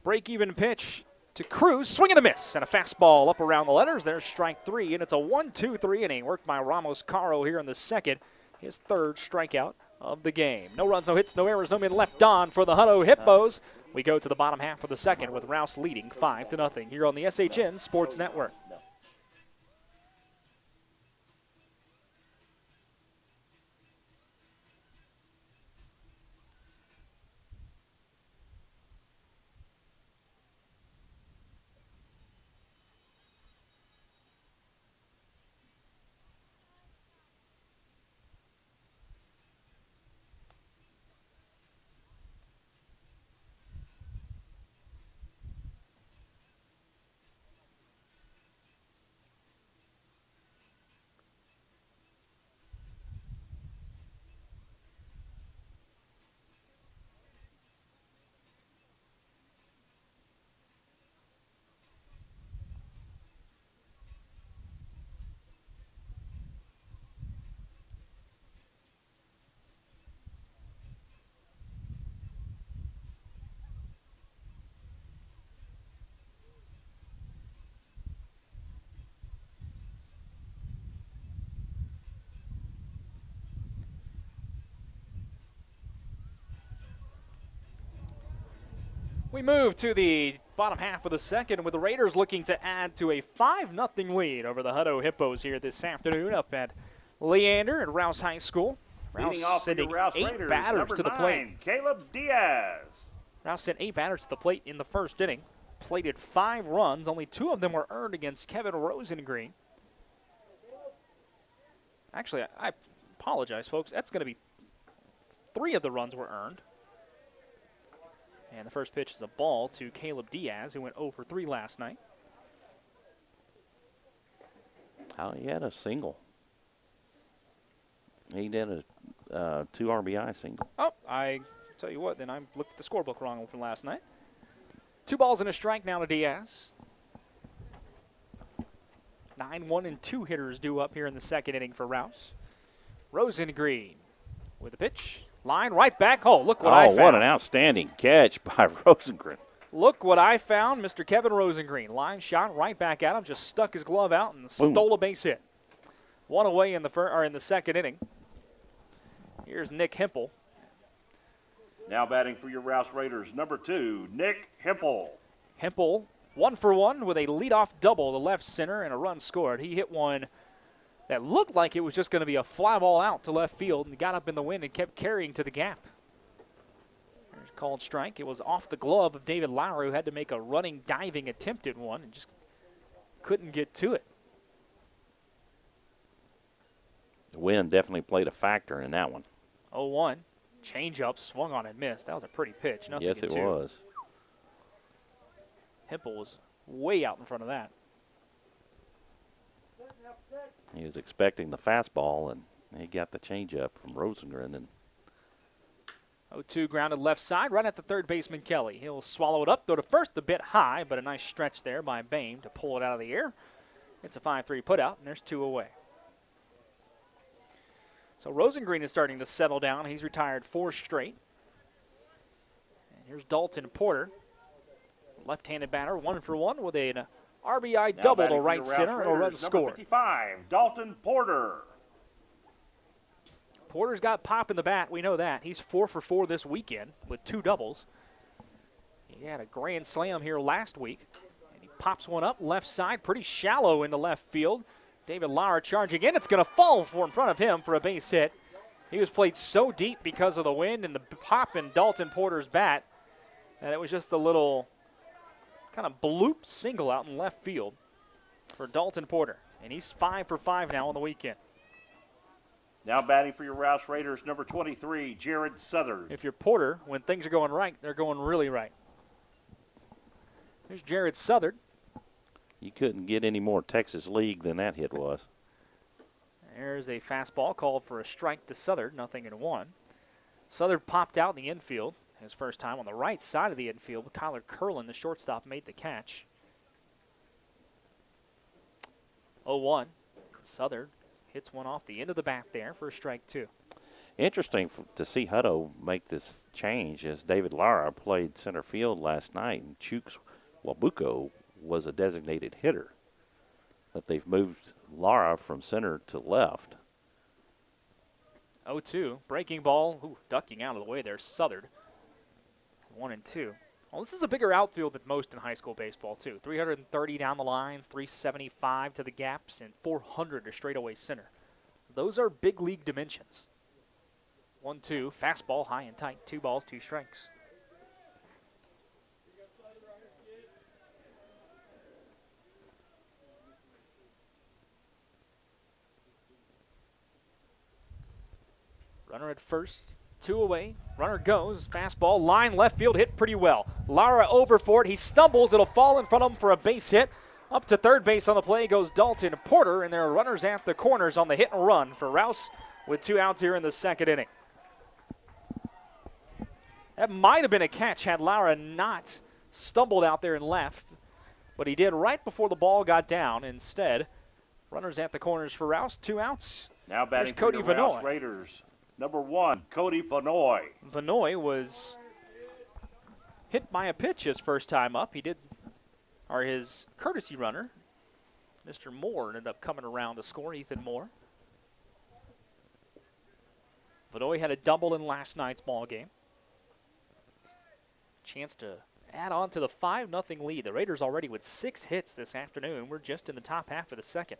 Break-even pitch to Cruz, swing and a miss, and a fastball up around the letters. There's strike 3, and it's a 1-2-3 inning worked by Ramos Caro here in the second, his 3rd strikeout of the game. No runs, no hits, no errors, no men left on for the Hutto Hippos. We go to the bottom half of the second with Rouse leading 5-0 here on the SHN Sports Network. We move to the bottom half of the second with the Raiders looking to add to a 5-0 lead over the Hutto Hippos here this afternoon up at Leander at Rouse High School. Leading Rouse off sending Rouse 8 Raiders, batters to the plate. 9, Caleb Diaz. Rouse sent 8 batters to the plate in the first inning. Plated 5 runs. Only 2 of them were earned against Kevin Rosengreen. Actually, I apologize, folks. That's going to be 3 of the runs were earned. And the first pitch is a ball to Caleb Diaz, who went 0 for 3 last night. Oh, he had a single. He did a 2 RBI single. Oh, I tell you what, then I looked at the scorebook wrong from last night. 2 balls and a strike now to Diaz. 9, 1, and 2 hitters due up here in the second inning for Rouse. Rosengreen with a pitch. Line right back. Oh, look what I found. Oh, what an outstanding catch by Rosengreen. Look what I found, Mr. Kevin Rosengreen. Line shot right back at him, just stuck his glove out and stole a base hit. 1 away in the second inning. Here's Nick Hempel. Now batting for your Rouse Raiders, number 2, Nick Hempel. Hempel, 1 for 1 with a leadoff double to left center and a run scored. He hit one that looked like it was just going to be a fly ball out to left field and got up in the wind and kept carrying to the gap. There's a called strike. It was off the glove of David Lauer, who had to make a running, diving attempt at one and just couldn't get to it. The wind definitely played a factor in that one. 0-1. Change up, swung on and missed. That was a pretty pitch. Nothing yes, it two. was. Hempel was way out in front of that. He was expecting the fastball, and he got the changeup from Rosengren. And 0-2 grounded left side, right at the third baseman Kelly. He'll swallow it up, throw to first a bit high, but a nice stretch there by Boehm to pull it out of the air. It's a 5-3 putout, and there's 2 away. So Rosengreen is starting to settle down. He's retired 4 straight. And here's Dalton Porter, left-handed batter, 1 for 1 with an RBI now double to right center and a run scored. 55, Dalton Porter. Porter's got pop in the bat. We know that. He's 4 for 4 this weekend with 2 doubles. He had a grand slam here last week. And he pops one up left side, pretty shallow in the left field. David Lauer charging in. It's going to fall in front of him for a base hit. He was played so deep because of the wind and the pop in Dalton Porter's bat that it was just a little kind of bloop single out in left field for Dalton Porter. And he's 5 for 5 now on the weekend. Now batting for your Rouse Raiders, number 23, Jared Southern. If you're Porter, when things are going right, they're going really right. Here's Jared Southern. you couldn't get any more Texas League than that hit was. There's a fastball called for a strike to Southern, 0-1. Southern popped out in the infield his first time on the right side of the infield. Kyler Curlin, the shortstop, made the catch. 0-1. Southern hits one off the end of the bat there for a strike 2. Interesting to see Hutto make this change, as David Lara played center field last night, and Chooks Wabuko was a designated hitter. But they've moved Lara from center to left. 0-2. Breaking ball. Ooh, ducking out of the way there. Southern. 1-2. Well, this is a bigger outfield than most in high school baseball, too. 330 down the lines, 375 to the gaps, and 400 to straightaway center. Those are big league dimensions. 1-2. Fastball high and tight. 2 balls, 2 strikes. Runner at first, 2 away. Runner goes, fastball, line left field, hit pretty well. Lara over for it. He stumbles. It'll fall in front of him for a base hit. Up to third base on the play goes Dalton Porter, and there are runners at the corners on the hit and run for Rouse with 2 outs here in the second inning. That might have been a catch had Lara not stumbled out there and left, but he did right before the ball got down. Instead, runners at the corners for Rouse, 2 outs. Now batting There's Cody for your Rouse Vanoy. Raiders, number 1, Cody Vanoy. Vanoy was hit by a pitch his first time up. His courtesy runner, Mr. Moore, ended up coming around to score, Ethan Moore. Vanoy had a double in last night's ball game. Chance to add on to the 5-0 lead. The Raiders already with 6 hits this afternoon. We're just in the top half of the second.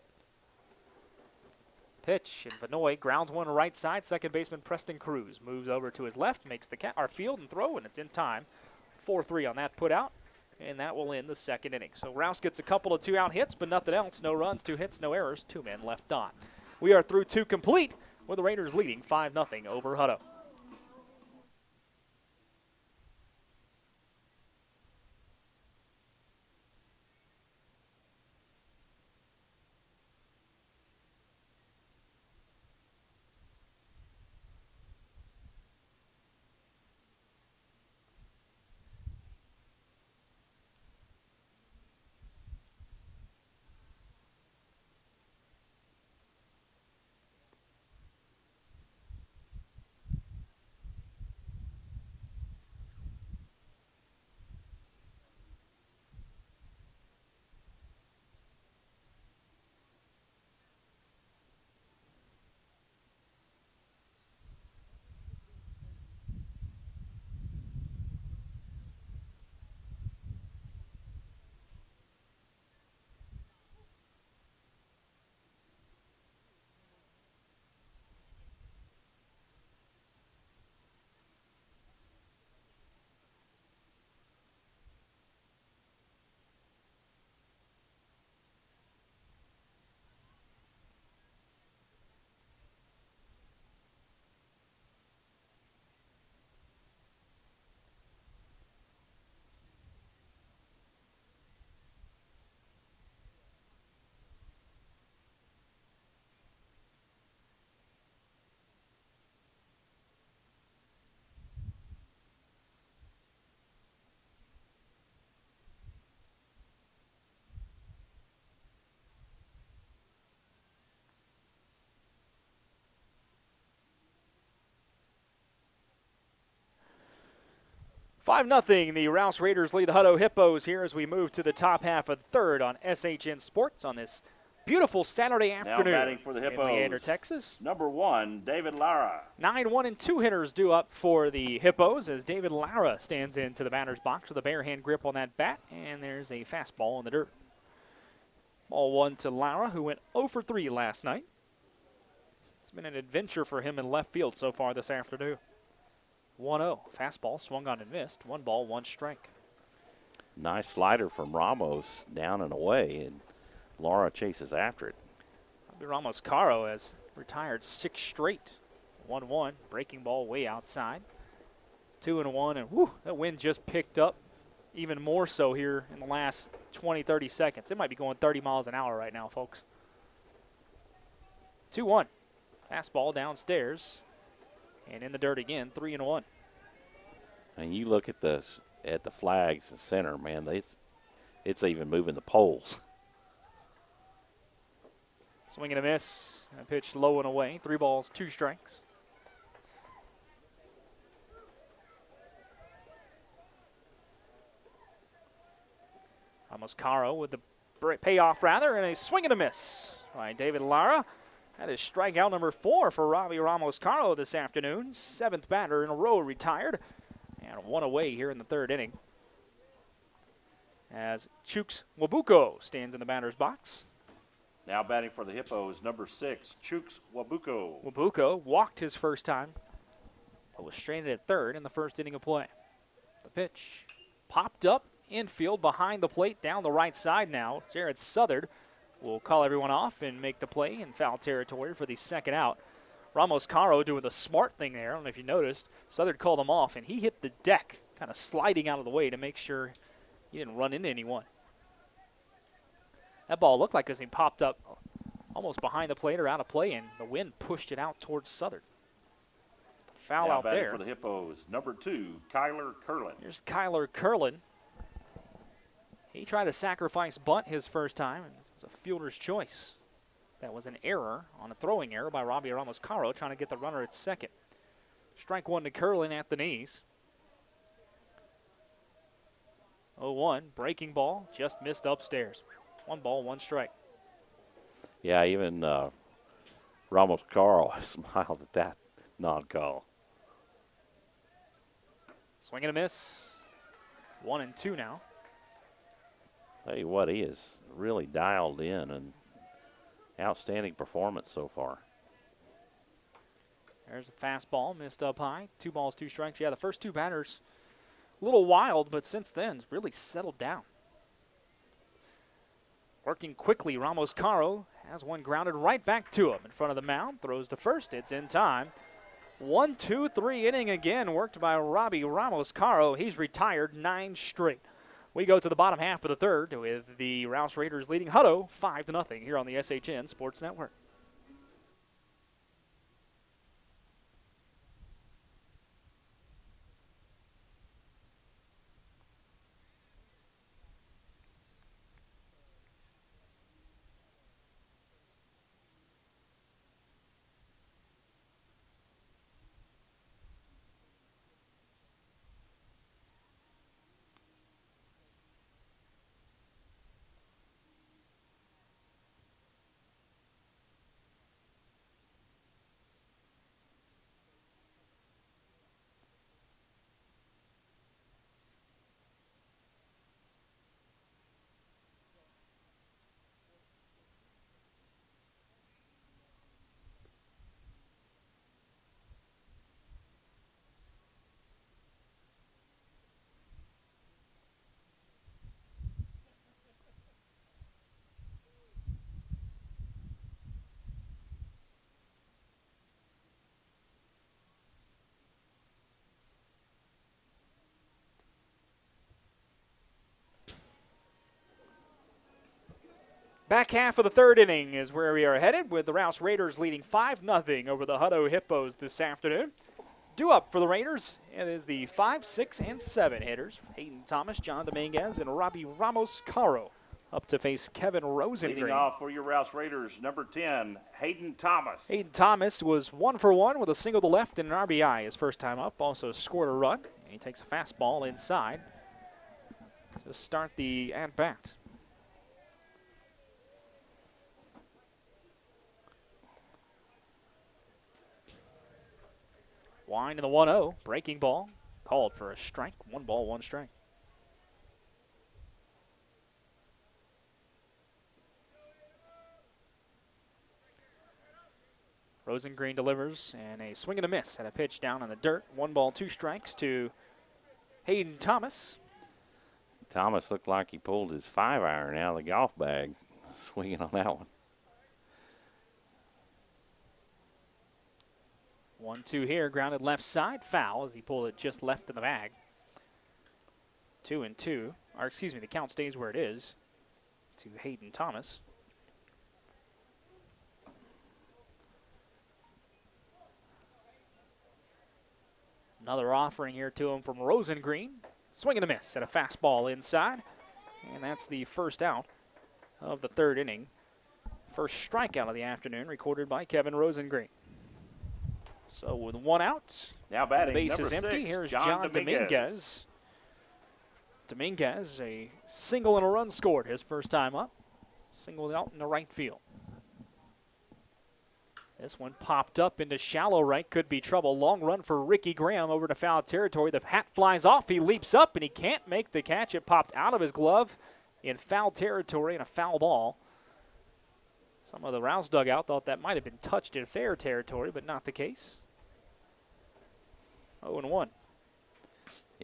Pitch, and Vanoy grounds one right side. Second baseman Preston Cruz moves over to his left, makes the field and throw, and it's in time. 4-3 on that put out, and that will end the second inning. So Rouse gets a couple of 2-out hits, but nothing else. No runs, 2 hits, no errors, 2 men left on. We are through 2 complete, with the Raiders leading 5-0 over Hutto. 5-0, the Rouse Raiders lead the Hutto Hippos here as we move to the top half of the third on SHN Sports on this beautiful Saturday afternoon. Now batting for the Hippos, in Leander, Texas. number 1, David Lara. 9 1 and 2 hitters due up for the Hippos as David Lara stands into the batter's box with a bare hand grip on that bat, and there's a fastball in the dirt. Ball 1 to Lara, who went 0 for 3 last night. It's been an adventure for him in left field so far this afternoon. 1-0. Fastball swung on and missed. 1 ball, 1 strike. Nice slider from Ramos down and away, and Lara chases after it. Ramos Caro has retired 6 straight. 1-1. Breaking ball way outside. 2-1, and whew, that wind just picked up even more so here in the last 20, 30 seconds. It might be going 30 miles an hour right now, folks. 2-1. Fastball downstairs. And in the dirt again, 3-1. And you look at the flags in center, man. It's even moving the poles. Swing and a miss. A pitch low and away. 3 balls, 2 strikes. Ramos Caro with the payoff rather, and a swing and a miss by David Lara. That is strikeout number 4 for Robbie Ramos Caro this afternoon. 7th batter in a row retired. And 1 away here in the 3rd inning. As Chooks Wabuko stands in the batter's box. Now batting for the Hippos, number 6, Chooks Wabuko. Wabuko walked his first time, but was stranded at 3rd in the 1st inning of play. The pitch popped up infield behind the plate down the right side now. Jared Southard will call everyone off and make the play in foul territory for the 2nd out. Ramos Caro doing the smart thing there. I don't know if you noticed. Southard called him off, and he hit the deck, kind of sliding out of the way to make sure he didn't run into anyone. That ball looked like as he popped up almost behind the plate or out of play, and the wind pushed it out towards Southard. Foul now out batting there. For the Hippos, number 2, Kyler Curlin. Here's Kyler Curlin. He tried to sacrifice bunt his first time, and it was a fielder's choice. That was an error on a throwing error by Robbie Ramos Caro trying to get the runner at 2nd. Strike 1 to Curlin at the knees. 0-1, breaking ball, just missed upstairs. 1 ball, 1 strike. Yeah, even Ramos Caro smiled at that non-call. Swing and a miss. 1-2 now. Tell you what, he is really dialed in, and outstanding performance so far. There's a fastball, missed up high. 2 balls, 2 strikes. Yeah, the first 2 batters, a little wild, but since then, really settled down. Working quickly, Ramos Caro has one grounded right back to him in front of the mound. Throws to first. It's in time. 1-2-3 inning again worked by Robbie Ramos Caro. He's retired 9 straight. We go to the bottom half of the 3rd with the Rouse Raiders leading Hutto 5-0 here on the SHN Sports Network. Back half of the 3rd inning is where we are headed with the Rouse Raiders leading 5-0 over the Hutto Hippos this afternoon. Due up for the Raiders, it is the 5, 6, and 7 hitters. Hayden Thomas, John Dominguez, and Robbie Ramos Caro up to face Kevin Rosengreen. Leading off for your Rouse Raiders, number 10, Hayden Thomas. Hayden Thomas was 1 for 1 with a single to left and an RBI his first time up. Also scored a run And he takes a fastball inside to start the at-bat. Wind in the 1-0. Breaking ball. Called for a strike. 1 ball, 1 strike. Rosengreen delivers, and a swing and a miss at a pitch down in the dirt. 1 ball, 2 strikes to Hayden Thomas. Thomas looked like he pulled his 5-iron out of the golf bag, swinging on that one. 1-2 here, grounded left side, foul as he pulled it just left of the bag. 2-2, or excuse me, the count stays where it is to Hayden Thomas. Another offering here to him from Rosengreen. Swing and a miss at a fastball inside. And that's the first out of the 3rd inning. First strikeout of the afternoon recorded by Kevin Rosengreen. So with 1 out, now batting, the base number is empty. 6, Here's John John Dominguez. Dominguez, a single and a run scored his first time up. Singled out in the right field. This one popped up into shallow right, could be trouble. Long run for Ricky Graham over to foul territory. The hat flies off, he leaps up, and he can't make the catch. It popped out of his glove in foul territory and a foul ball. Some of the Rouse dugout thought that might have been touched in fair territory, but not the case. 0-1.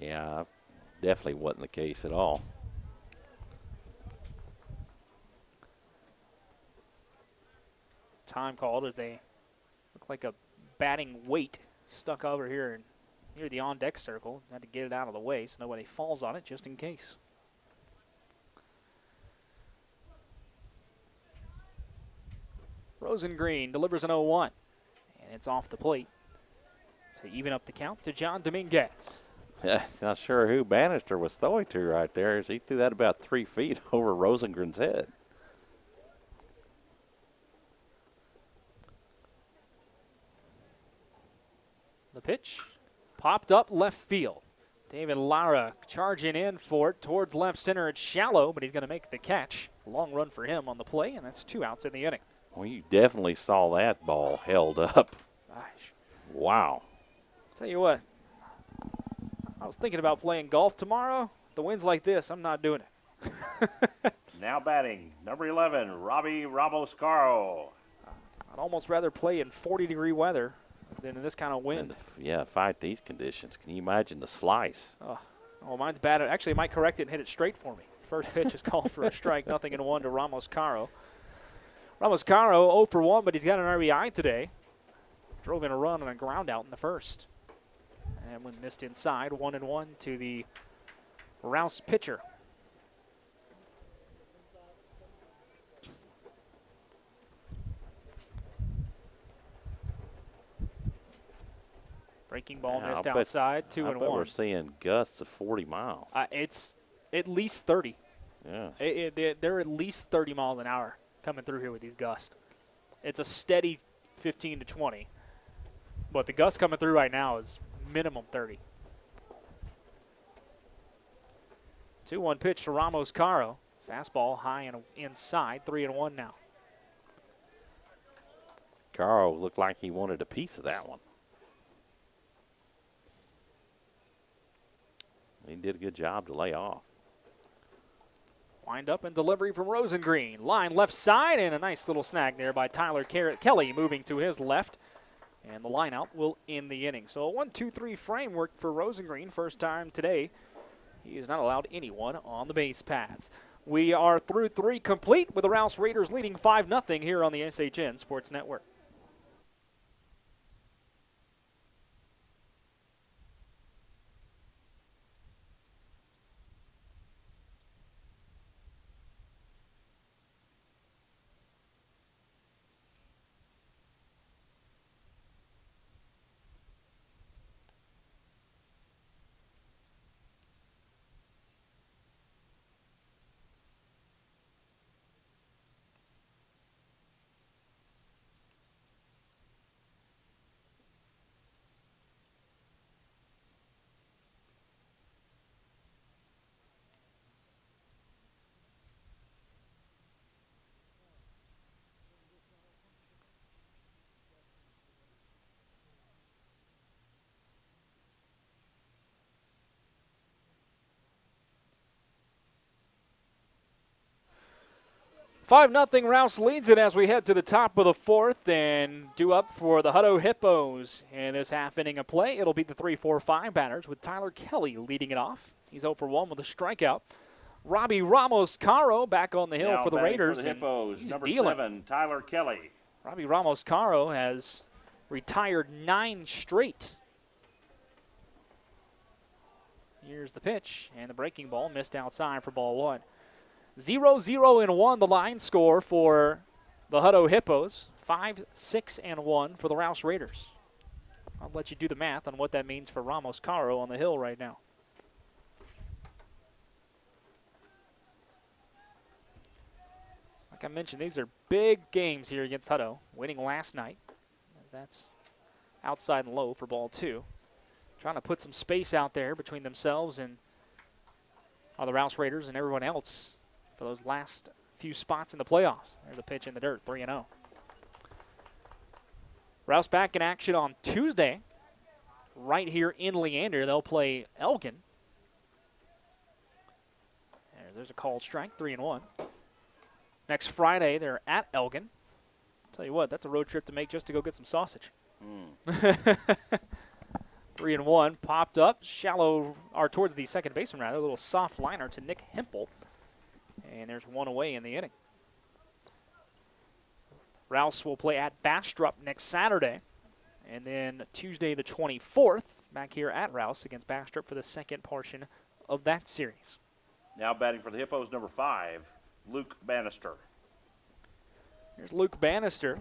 Yeah, definitely wasn't the case at all. Time called as they look like a batting weight stuck over here near the on-deck circle. Had to get it out of the way so nobody falls on it just in case. Rosengreen delivers an 0-1, and it's off the plate to even up the count to John Dominguez. Yeah, not sure who Bannister was throwing to right there, as he threw that about 3 feet over Rosengreen's head. The pitch popped up left field. David Lara charging in for it towards left center. It's shallow, but he's going to make the catch. Long run for him on the play, and that's 2 outs in the inning. Well, you definitely saw that ball held up. Gosh. Wow. Tell you what, I was thinking about playing golf tomorrow. The wind's like this, I'm not doing it. Now batting, number 11, Robbie Ramos-Caro. I'd almost rather play in 40-degree weather than in this kind of wind. Yeah, fight these conditions. Can you imagine the slice? Oh, mine's bad. Actually, I might correct it and hit it straight for me. First pitch is called for a strike, 0-1 to Ramos-Caro. Ramos-Caro 0 for 1, but he's got an RBI today. Drove in a run on a ground out in the first. And when missed inside, 1-1 to the Rouse pitcher. Breaking ball missed outside, 2-1. I bet we're seeing gusts of 40 miles. It's at least 30. Yeah. They're at least 30 miles an hour coming through here with these gusts. It's a steady 15 to 20. But the gust coming through right now is minimum 30. 2-1 pitch to Ramos-Caro. Fastball high and inside, 3-1 now. Caro looked like he wanted a piece of that one. He did a good job to lay off. Wind up and delivery from Rosengreen. Line left side, and a nice little snag there by Tyler Kelly moving to his left. And the line out will end the inning. So a 1-2-3 framework for Rosengreen. First time today. He has not allowed anyone on the base paths. We are through 3 complete with the Rouse Raiders leading 5-0 here on the SHN Sports Network. 5-0 Rouse leads it as we head to the top of the fourth and due up for the Hutto Hippos in this half inning of play. It'll be the 3-4-5 batters with Tyler Kelly leading it off. He's 0 for 1 with a strikeout. Robbie Ramos-Caro back on the hill now for the Raiders. For the Hippos, he's number dealing. 7, Tyler Kelly. Robbie Ramos-Caro has retired 9 straight. Here's the pitch, and the breaking ball missed outside for ball 1. 0-0-1 the line score for the Hutto Hippos. 5-6-1 for the Rouse Raiders. I'll let you do the math on what that means for Ramos-Caro on the hill right now. Like I mentioned, these are big games here against Hutto. Winning last night, as that's outside and low for ball 2. Trying to put some space out there between themselves and the Rouse Raiders and everyone else for those last few spots in the playoffs. There's a pitch in the dirt, 3-0. Rouse back in action on Tuesday, right here in Leander. They'll play Elgin. There's a called strike, 3-1. Next Friday, they're at Elgin. Tell you what, that's a road trip to make just to go get some sausage. 3-1, popped up, shallow, or towards the second baseman rather, a little soft liner to Nick Hempel. And there's one away in the inning. Rouse will play at Bastrop next Saturday. And then Tuesday the 24th, back here at Rouse against Bastrop for the second portion of that series. Now batting for the Hippos, number 5, Luke Bannister. Here's Luke Bannister.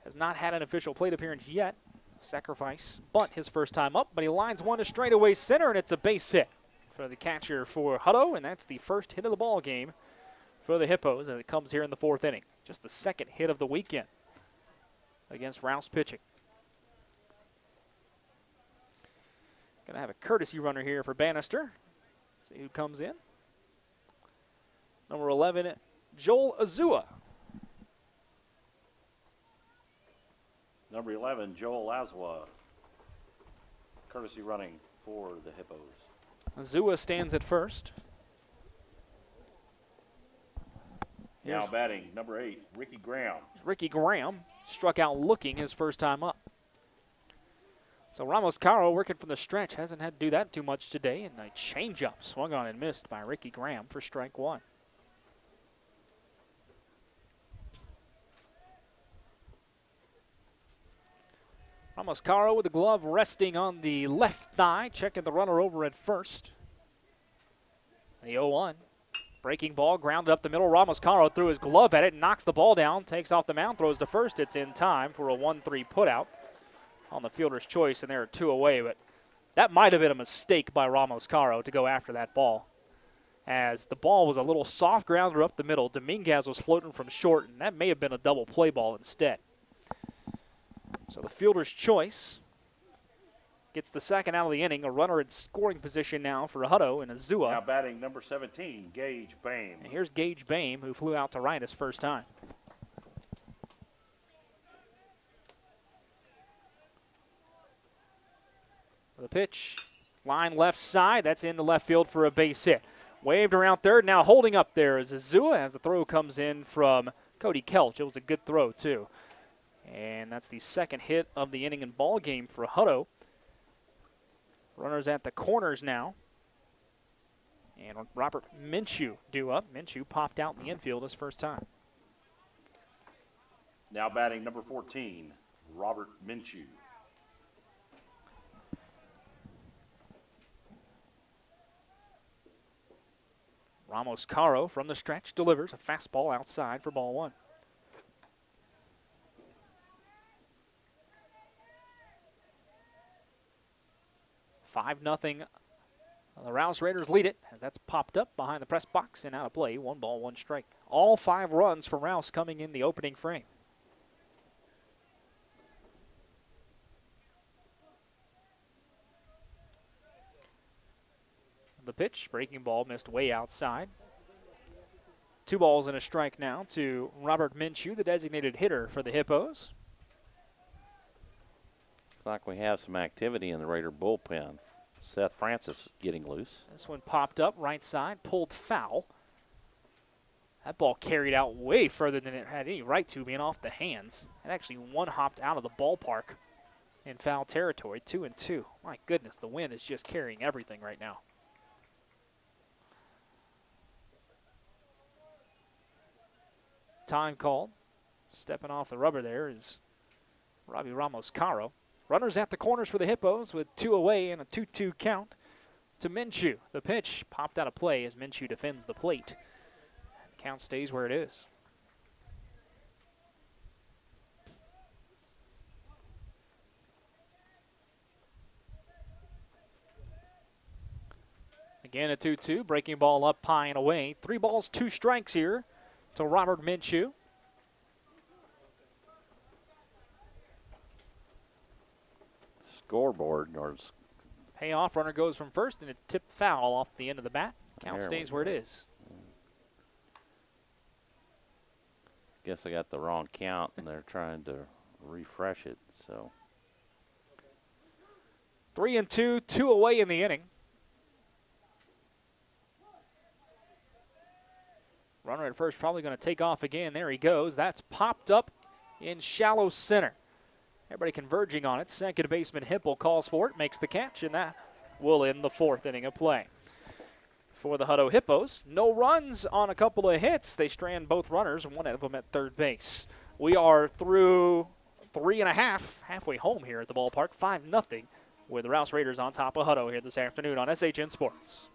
Has not had an official plate appearance yet. Sacrifice bunt his first time up, but he lines one to straightaway center, and it's a base hit for the catcher for Hutto, and that's the first hit of the ball game for the Hippos as it comes here in the 4th inning. Just the second hit of the weekend against Rouse pitching. Going to have a courtesy runner here for Bannister. See who comes in. Number 11, Joel Azua. Number 11, Joel Azua. Courtesy running for the Hippos. Azua stands at first. Now batting, number 8, Ricky Graham. Ricky Graham struck out looking his first time up. So Ramos-Caro working from the stretch. Hasn't had to do that too much today. And a changeup swung on and missed by Ricky Graham for strike 1. Ramos-Caro with the glove resting on the left thigh, checking the runner over at first. The 0-1. Breaking ball, grounded up the middle. Ramos-Caro threw his glove at it, knocks the ball down, takes off the mound, throws to first. It's in time for a 1-3 putout on the fielder's choice, and there are 2 away. But that might have been a mistake by Ramos-Caro to go after that ball, as the ball was a little soft grounder up the middle. Dominguez was floating from short, and that may have been a double play ball instead. So the fielder's choice gets the second out of the inning. A runner in scoring position now for Hutto and Azua. Now batting number 17, Gage Bame. And here's Gage Bame, who flew out to right his first time. The pitch, line left side. That's into left field for a base hit. Waved around third. Now holding up there is Azua as the throw comes in from Cody Kelch. It was a good throw, too. And that's the second hit of the inning and ball game for Hutto. Runners at the corners now. And Robert Minshew due up. Minshew popped out in the infield his first time. Now batting number 14, Robert Minshew. Ramos-Caro from the stretch delivers a fastball outside for ball 1. Five nothing. The Rouse Raiders lead it as that's popped up behind the press box and out of play. 1 ball, 1 strike. All 5 runs for Rouse coming in the opening frame. The pitch, breaking ball missed way outside. 2 balls and a strike now to Robert Minshew, the designated hitter for the Hippos. Looks like we have some activity in the Raider bullpen. Seth Francis getting loose. This one popped up right side, pulled foul. That ball carried out way further than it had any right to, being off the hands. It actually one-hopped out of the ballpark in foul territory, 2-2. My goodness, the wind is just carrying everything right now. Time called. Stepping off the rubber there is Robbie Ramos-Caro. Runners at the corners for the Hippos with 2 away and a 2-2 count to Minshew. The pitch popped out of play as Minshew defends the plate. The count stays where it is. Again, a 2-2, breaking ball up high and away. 3 balls, 2 strikes here to Robert Minshew. Scoreboard or payoff, runner goes from first, and it's tipped foul off the end of the bat. Count stays where it is. Guess I got the wrong count, and they're trying to refresh it. So 3-2, 2 away in the inning. Runner at first probably going to take off again. There he goes. That's popped up in shallow center. Everybody converging on it. Second baseman Hipple calls for it, makes the catch, and that will end the 4th inning of play. For the Hutto Hippos, no runs on a couple of hits. They strand both runners, one of them at third base. We are through 3.5, halfway home here at the ballpark, 5-0, with the Rouse Raiders on top of Hutto here this afternoon on SHN Sports.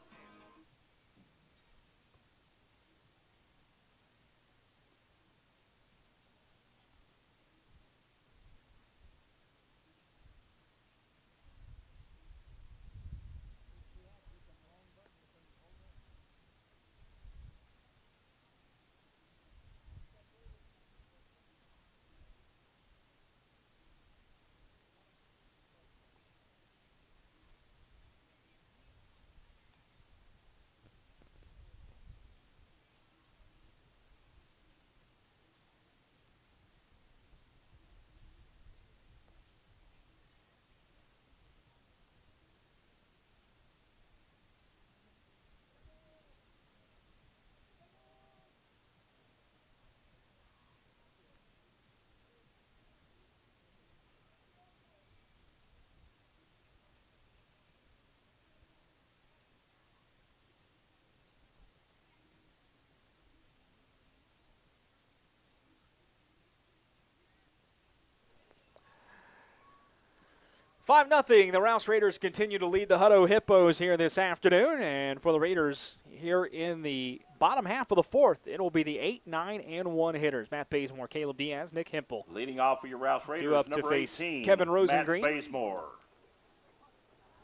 Five 0. The Rouse Raiders continue to lead the Hutto Hippos here this afternoon. And for the Raiders here in the bottom half of the 4th, it will be the 8, 9, and 1 hitters. Matt Bazemore, Caleb Diaz, Nick Hempel. Leading off for your Rouse Raiders, due up number to face 18, Kevin Rosengreen. Matt Bazemore.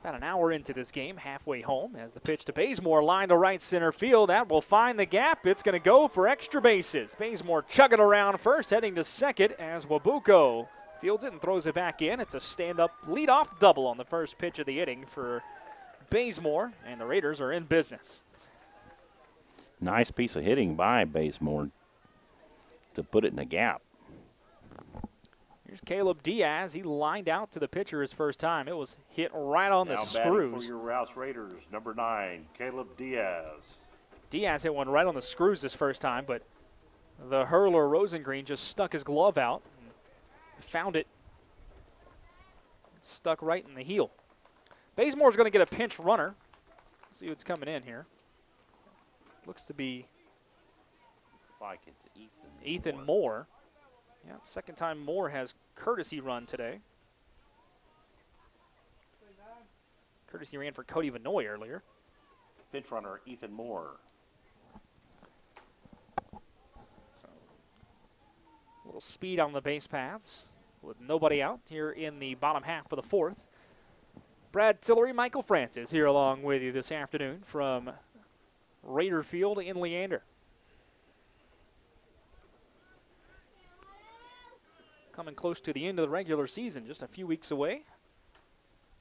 About an hour into this game, halfway home, as the pitch to Bazemore, line to right center field. That will find the gap. It's going to go for extra bases. Bazemore chugging around first, heading to second as Wabuko fields it and throws it back in. It's a stand-up leadoff double on the first pitch of the inning for Bazemore, and the Raiders are in business. Nice piece of hitting by Bazemore to put it in the gap. Here's Caleb Diaz. He lined out to the pitcher his first time. It was hit right on the screws. Now batting for your Rouse Raiders, number 9, Caleb Diaz. Diaz hit one right on the screws his first time, but the hurler Rosengreen just stuck his glove out. Found it. Stuck right in the heel. Bazemore's going to get a pinch runner. Let's see what's coming in here. Looks to be Like it's Ethan Moore. Yeah, second time Moore has courtesy run today. Courtesy ran for Cody Vanoy earlier. Pinch runner Ethan Moore. A little speed on the base paths with nobody out here in the bottom half of the 4th. Brad Tillery, Michael Francis here along with you this afternoon from Raider Field in Leander. Coming close to the end of the regular season, just a few weeks away.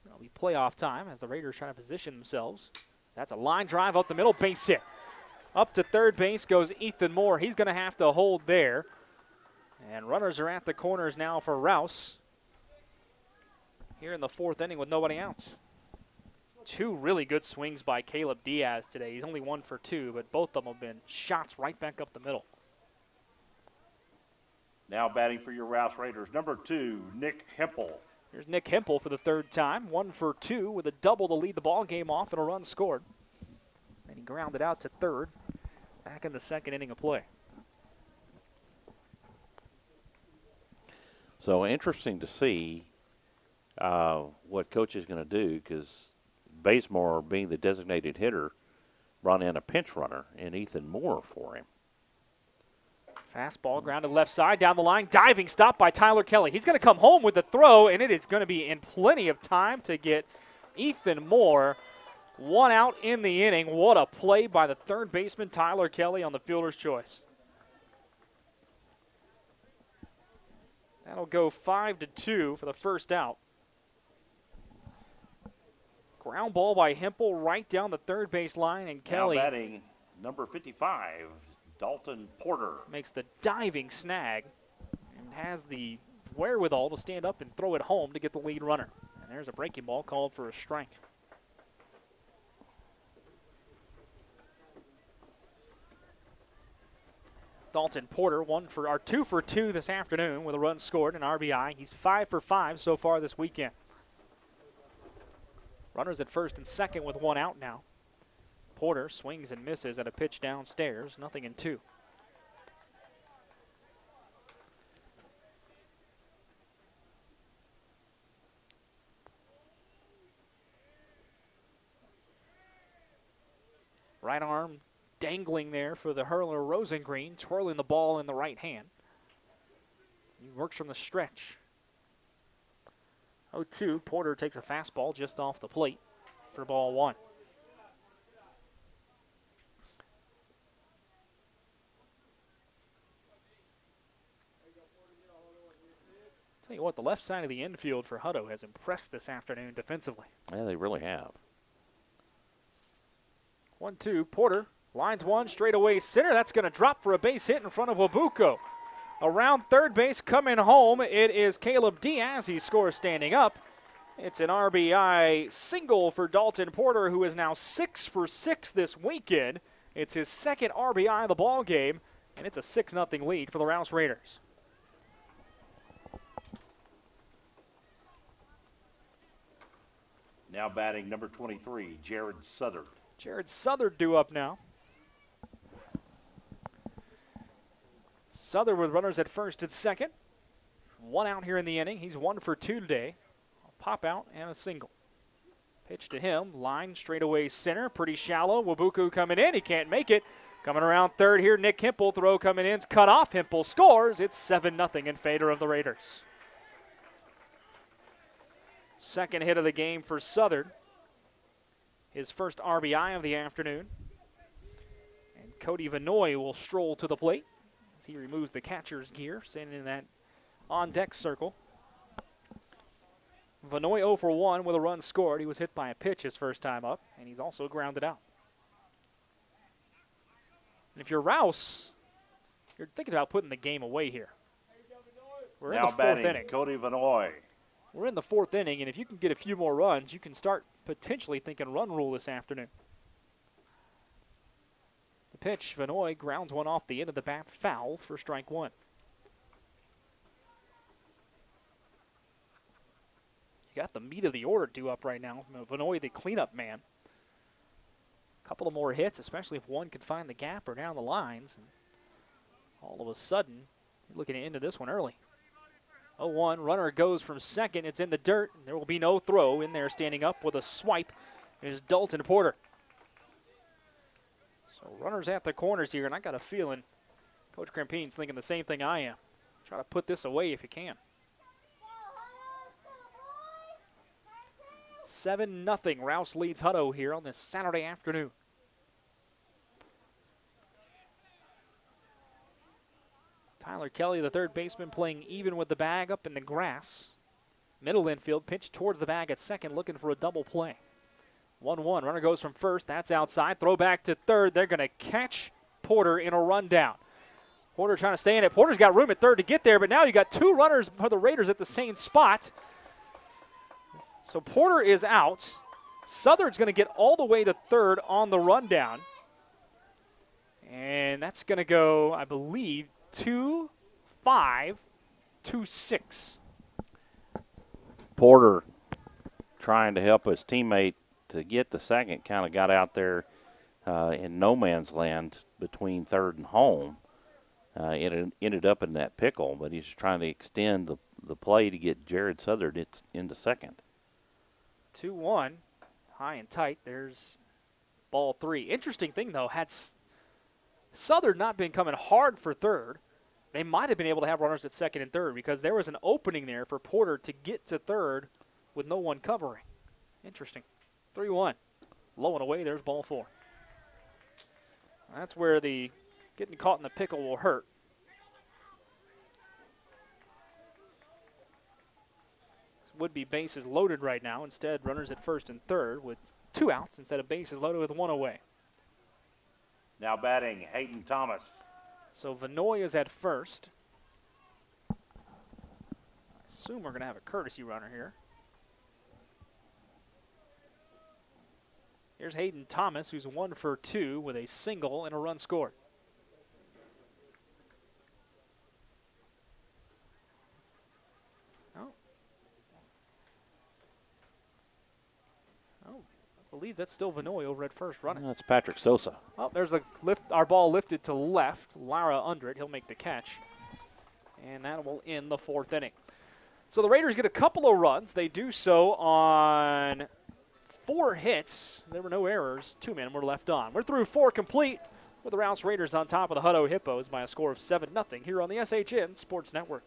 It'll be playoff time as the Raiders try to position themselves. That's a line drive up the middle, base hit. Up to third base goes Ethan Moore. He's going to have to hold there. And runners are at the corners now for Rouse here in the 4th inning with nobody else. Two really good swings by Caleb Diaz today. He's only 1 for 2, but both of them have been shots right back up the middle. Now batting for your Rouse Raiders, number 2, Nick Hempel. Here's Nick Hempel for the third time, 1 for 2 with a double to lead the ball game off and a run scored. And he grounded out to third, back in the second inning of play. So interesting to see what coach is going to do, because Bazemore, being the designated hitter, brought in a pinch runner in Ethan Moore for him. Fastball grounded left side, down the line, diving stop by Tyler Kelly. He's going to come home with the throw, and it is going to be in plenty of time to get Ethan Moore 1 out in the inning. What a play by the third baseman, Tyler Kelly, on the fielder's choice. That'll go 5-2 for the first out. Ground ball by Hempel right down the third base line, and Kelly now batting number 55, Dalton Porter. Makes the diving snag and has the wherewithal to stand up and throw it home to get the lead runner. And there's a breaking ball called for a strike. Dalton Porter 2 for 2 this afternoon with a run scored and RBI. He's 5 for 5 so far this weekend. Runners at first and second with 1 out now. Porter swings and misses at a pitch downstairs, 0-2. Right arm dangling there for the hurler Rosengreen, twirling the ball in the right hand. He works from the stretch. 0-2, Porter takes a fastball just off the plate for ball 1. Tell you what, the left side of the infield for Hutto has impressed this afternoon defensively. Yeah, they really have. 1-2, Porter lines one straight away center. That's going to drop for a base hit in front of Wabuko. Around third base, coming home, it is Caleb Diaz. He scores standing up. It's an RBI single for Dalton Porter, who is now 6 for 6 this weekend. It's his second RBI of the ball game, and it's a 6-0 lead for the Rouse Raiders. Now batting number 23, Jared Southard. Jared Southard due up now. Southard with runners at first and second. 1 out here in the inning. He's 1 for 2 today. A pop out and a single. Pitch to him. Line straight away center. Pretty shallow. Wabuku coming in. He can't make it. Coming around third here. Nick Hempel. Throw coming in. It's cut off. Hempel scores. It's 7-0 in favor of the Raiders. Second hit of the game for Southard. His first RBI of the afternoon. And Cody Vanoy will stroll to the plate as he removes the catcher's gear, standing in that on-deck circle. Vanoy 0 for 1 with a run scored. He was hit by a pitch his first time up, and he's also grounded out. And if you're Rouse, you're thinking about putting the game away here. We're now in the fourth batting, inning. Cody Vanoy. We're in the fourth inning, and if you can get a few more runs, you can start potentially thinking run rule this afternoon. The pitch, Vanoy grounds one off the end of the bat, foul for strike 1. You got the meat of the order due up right now. Vanoy, the cleanup man. A couple of more hits, especially if one could find the gap or down the lines. And all of a sudden, you're looking into this one early. 0-1, runner goes from second. It's in the dirt. There will be no throw. In there standing up with a swipe is Dalton Porter. So runners at the corners here, and I got a feeling Coach Crampine's thinking the same thing I am. Try to put this away if you can. 7-0, Rouse leads Hutto here on this Saturday afternoon. Tyler Kelly, the third baseman, playing even with the bag up in the grass. Middle infield, pitch towards the bag at second, looking for a double play. 1-1, runner goes from first, that's outside. Throw back to third, they're going to catch Porter in a rundown. Porter trying to stay in it. Porter's got room at third to get there, but now you got 2 runners for the Raiders at the same spot. So Porter is out, Southern's going to get all the way to third on the rundown. And that's going to go, I believe, 2-5, 2-6. Porter trying to help his teammate to get the second, kind of got out there in no man's land between third and home. It ended up in that pickle, but he's trying to extend the play to get Jared Southern into second. 2-1, high and tight. There's ball 3. Interesting thing, though, had Southern not been coming hard for third, they might have been able to have runners at second and third because there was an opening there for Porter to get to third with no one covering. Interesting. 3-1. Low and away, there's ball 4. That's where the getting caught in the pickle will hurt. Would be bases loaded right now. Instead, runners at first and third with 2 outs instead of bases loaded with 1 away. Now batting, Hayden Thomas. So Vanoy is at first. I assume we're going to have a courtesy runner here. Here's Hayden Thomas, who's 1 for 2 with a single and a run scored. I believe that's still Vanoy over at first running. That's Patrick Sosa. Oh, there's a lift. Our ball lifted to left. Lara under it. He'll make the catch. And that will end the 4th inning. So the Raiders get a couple of runs. They do so on 4 hits. There were no errors. 2 men were left on. We're through 4 complete with the Rouse Raiders on top of the Hutto Hippos by a score of 7-0 here on the SHN Sports Network.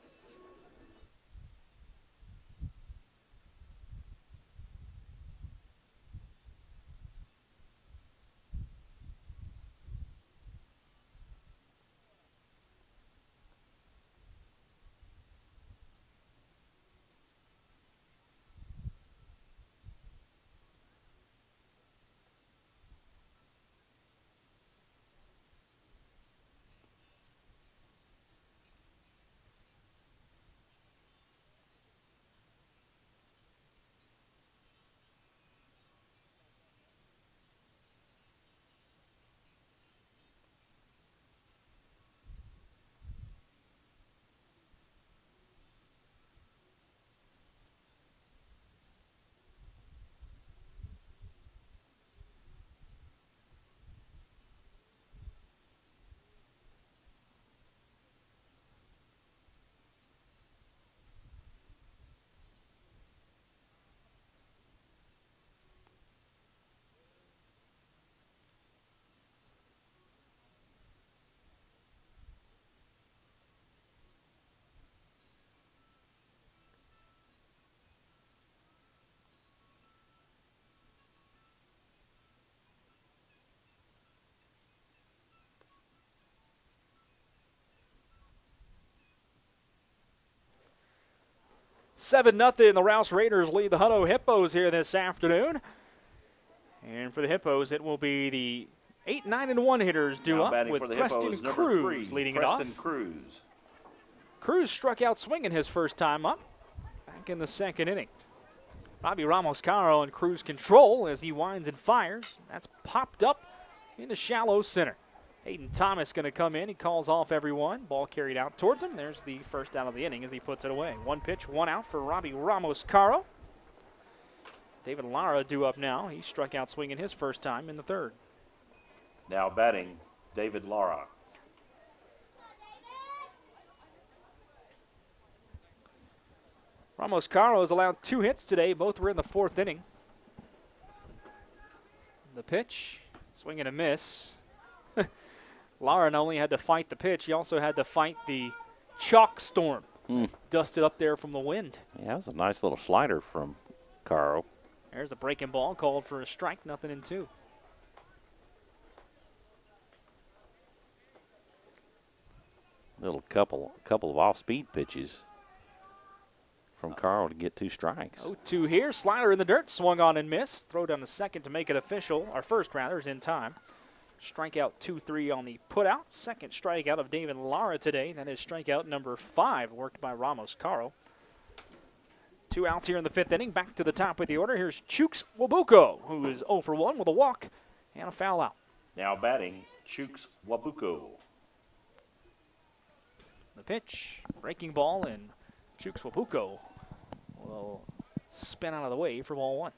Seven nothing. The Rouse Raiders lead the Hutto Hippos here this afternoon. And for the Hippos, it will be the 8, 9, and 1 hitters due up with Preston Cruz leading it off. Cruz struck out swinging his first time up back in the 2nd inning. Robbie Ramos-Caro in Cruz control as he winds and fires. That's popped up into shallow center. Hayden Thomas going to come in. He calls off everyone. Ball carried out towards him. There's the first out of the inning as he puts it away. 1 pitch, 1 out for Robbie Ramos-Caro. David Lara due up now. He struck out swinging his first time in the 3rd. Now batting, David Lara. Ramos-Caro has allowed 2 hits today. Both were in the 4th inning. The pitch, swing and a miss. Lara not only had to fight the pitch, he also had to fight the chalk storm. Dusted up there from the wind. Yeah, that was a nice little slider from Caro. There's a breaking ball called for a strike, 0-2. Little couple of off-speed pitches from Caro to get 2 strikes. 0-2 here. Slider in the dirt, swung on and missed. Throw down to second to make it official. Our first, rather, is in time. Strikeout 2-3 on the putout. Second strikeout of David Lara today. That is strikeout number 5, worked by Ramos-Caro. 2 outs here in the 5th inning. Back to the top of the order. Here's Chooks Wabuko, who is 0 for 1 with a walk and a foul out. Now batting, Chooks Wabuko. The pitch, breaking ball, and Chooks Wabuko will spin out of the way for ball 1.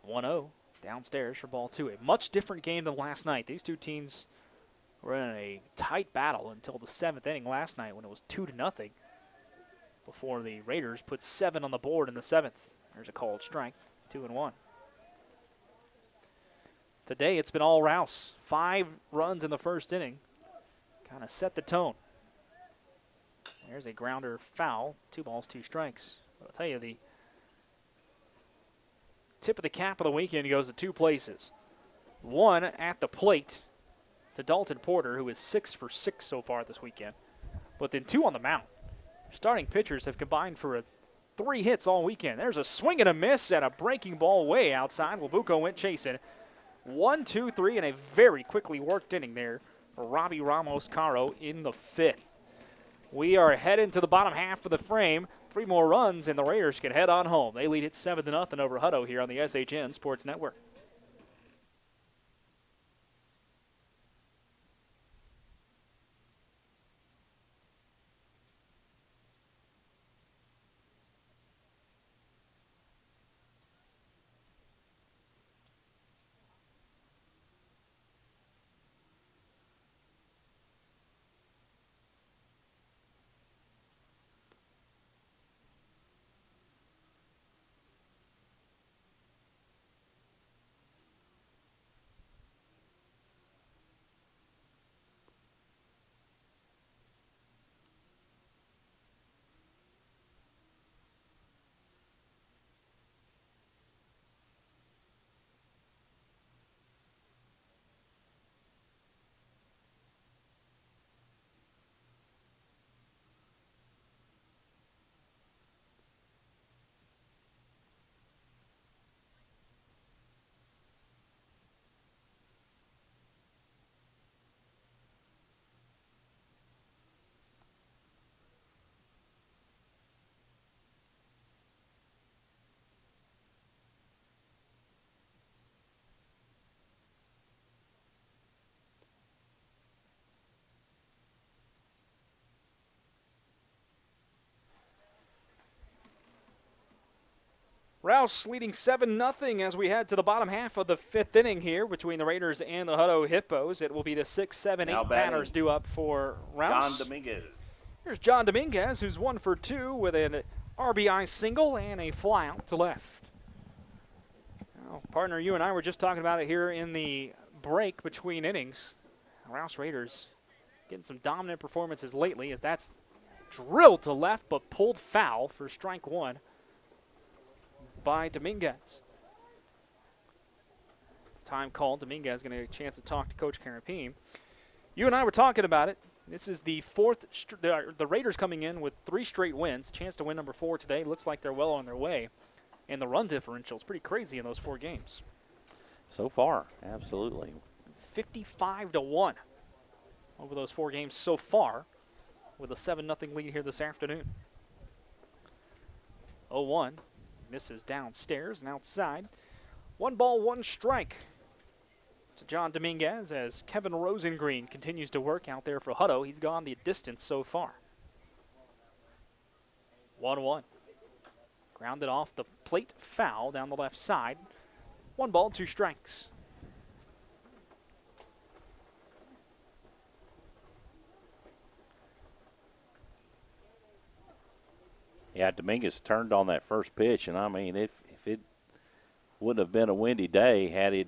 (1-0) downstairs for ball 2. A much different game than last night. These two teams were in a tight battle until the 7th inning last night when it was 2-0 before the Raiders put 7 on the board in the 7th. There's a called strike, 2-1. Today it's been all Rouse. 5 runs in the 1st inning. Kind of set the tone. There's a grounder foul, 2 balls, 2 strikes. But I'll tell you, the tip of the cap of the weekend goes to 2 places. 1 at the plate to Dalton Porter, who is 6 for 6 so far this weekend. But then 2 on the mound. Starting pitchers have combined for 3 hits all weekend. There's a swing and a miss and a breaking ball way outside. Wabuko went chasing. 1, 2, 3, and a very quickly worked inning there for Robbie Ramos-Caro in the 5th. We are heading to the bottom half of the frame. 3 more runs, and the Raiders can head on home. They lead it 7-0 over Hutto here on the SHN Sports Network. Rouse leading 7-0 as we head to the bottom half of the 5th inning here between the Raiders and the Hutto Hippos. It will be the 6, 7, 8 batters due up for Rouse. John Dominguez. Here's John Dominguez, who's 1 for 2 with an RBI single and a fly out to left. Now, partner, you and I were just talking about it here in the break between innings. Rouse Raiders getting some dominant performances lately as that's drilled to left but pulled foul for strike 1 by Dominguez. Time called. Dominguez going to get a chance to talk to Coach Carapine. You and I were talking about it. This is the 4th. The Raiders coming in with 3 straight wins. Chance to win number 4 today. Looks like they're well on their way. And the run differential is pretty crazy in those 4 games. So far, absolutely. 55-1 over those 4 games so far, with a 7-0 lead here this afternoon. 0-1. Misses downstairs and outside. 1 ball, 1 strike to John Dominguez as Kevin Rosengreen continues to work out there for Hutto. He's gone the distance so far. 1-1. Grounded off the plate, foul down the left side. 1 ball, 2 strikes. Yeah, Dominguez turned on that first pitch, and I mean, if it wouldn't have been a windy day, had it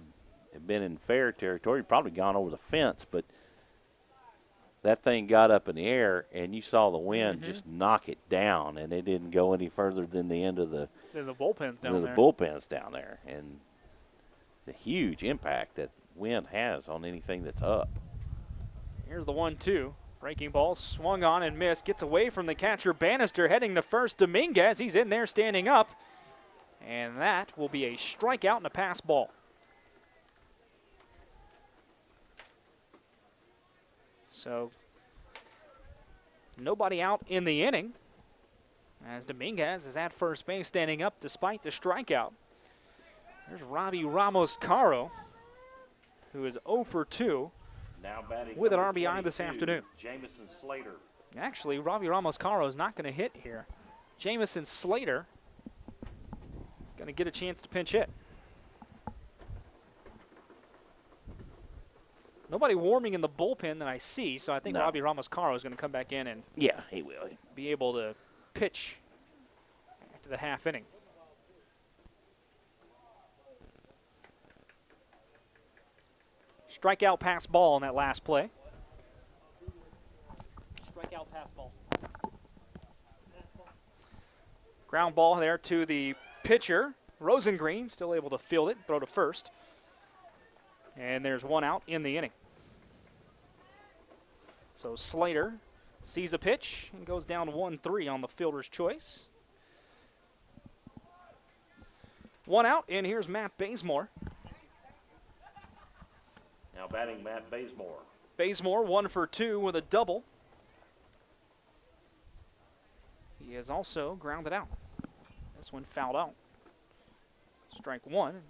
been in fair territory, he'd probably gone over the fence, but that thing got up in the air, and you saw the wind just knock it down, and it didn't go any further than the end of the bullpens down there. The bullpens down there, and the huge impact that wind has on anything that's up. Here's the 1-2. Breaking ball swung on and missed. Gets away from the catcher Bannister, heading to first. Dominguez, he's in there standing up. And that will be a strikeout and a pass ball. So Nobody out in the inning, as Dominguez is at first base standing up despite the strikeout. There's Robbie Ramos-Caro, who is 0 for 2 Now batting with an number RBI this 22, afternoon. Jamison Slater. Actually, Robbie Ramos-Caro is not going to hit here. Jamison Slater is going to get a chance to pinch hit. Nobody warming in the bullpen that I see, so I think No. Robbie Ramos-Caro is going to come back in and Yeah, he will. be able to pitch after the half inning. Strikeout pass ball on that last play. Strikeout pass ball. Ground ball there to the pitcher. Rosengreen still able to field it, throw to first. And there's one out in the inning. So Slater sees a pitch and goes down 1-3 on the fielder's choice. One out, and here's Matt Bazemore. Now batting Matt Bazemore. Bazemore 1 for 2 with a double. He has also grounded out. This one fouled out. Strike one.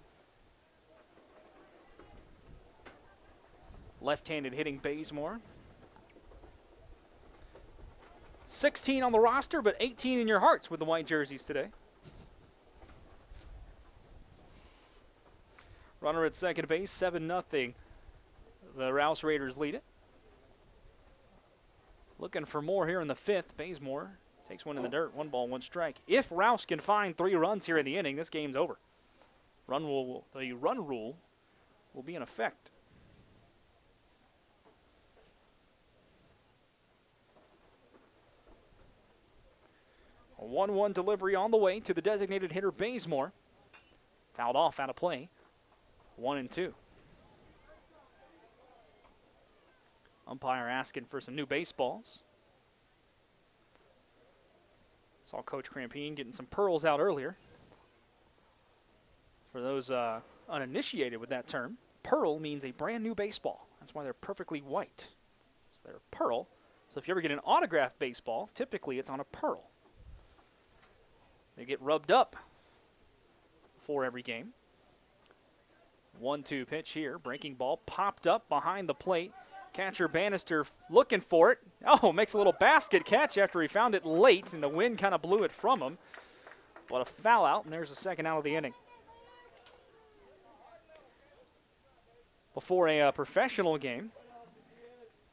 Left-handed hitting Bazemore. 16 on the roster, but 18 in your hearts with the white jerseys today. Runner at second base, 7-0. The Rouse Raiders lead it. Looking for more here in the fifth. Bazemore takes one in the dirt. 1 ball, 1 strike. If Rouse can find 3 runs here in the inning, this game's over. The run rule will be in effect. A 1-1 delivery on the way to the designated hitter Bazemore. Fouled off, out of play. 1-2. Umpire asking for some new baseballs. Saw Coach Crampine getting some pearls out earlier. For those uninitiated with that term, pearl means a brand new baseball. That's why they're perfectly white. So they're pearl. So if you ever get an autographed baseball, typically it's on a pearl. They get rubbed up for every game. 1-2 pitch here. Breaking ball popped up behind the plate. Catcher Bannister looking for it. Oh, makes a little basket catch after he found it late, and the wind kind of blew it from him. But a foul out, and there's the second out of the inning. Before a professional game,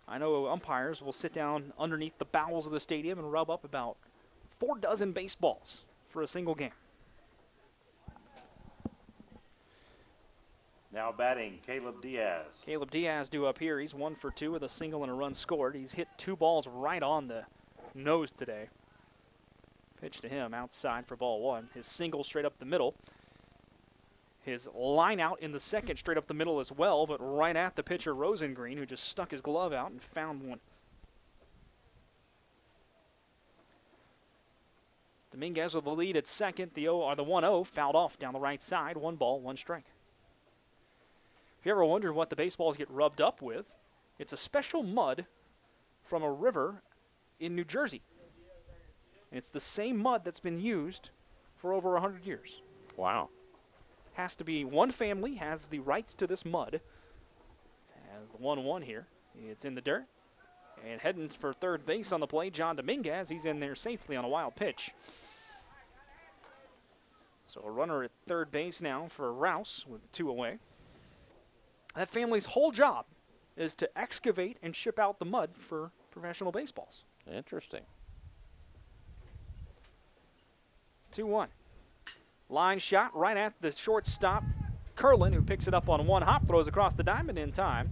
I know umpires will sit down underneath the bowels of the stadium and rub up about 4 dozen baseballs for a single game. Now batting Caleb Diaz. Caleb Diaz due up here. He's 1 for 2 with a single and a run scored. He's hit 2 balls right on the nose today. Pitch to him outside for ball 1. His single straight up the middle. His line out in the second straight up the middle as well, but right at the pitcher Rosengreen, who just stuck his glove out and found one. Dominguez with the lead at second. The 1-0 fouled off down the right side. 1 ball, 1 strike. If you ever wondered what the baseballs get rubbed up with, it's a special mud from a river in New Jersey. And it's the same mud that's been used for over 100 years. Wow. Has to be one family has the rights to this mud. As the 1-1 here. It's in the dirt. And heading for third base on the play, John Dominguez. He's in there safely on a wild pitch. So a runner at third base now for Rouse with 2 away. That family's whole job is to excavate and ship out the mud for professional baseballs. Interesting. 2-1. Line shot right at the shortstop, Curlin, who picks it up on 1 hop, throws across the diamond in time.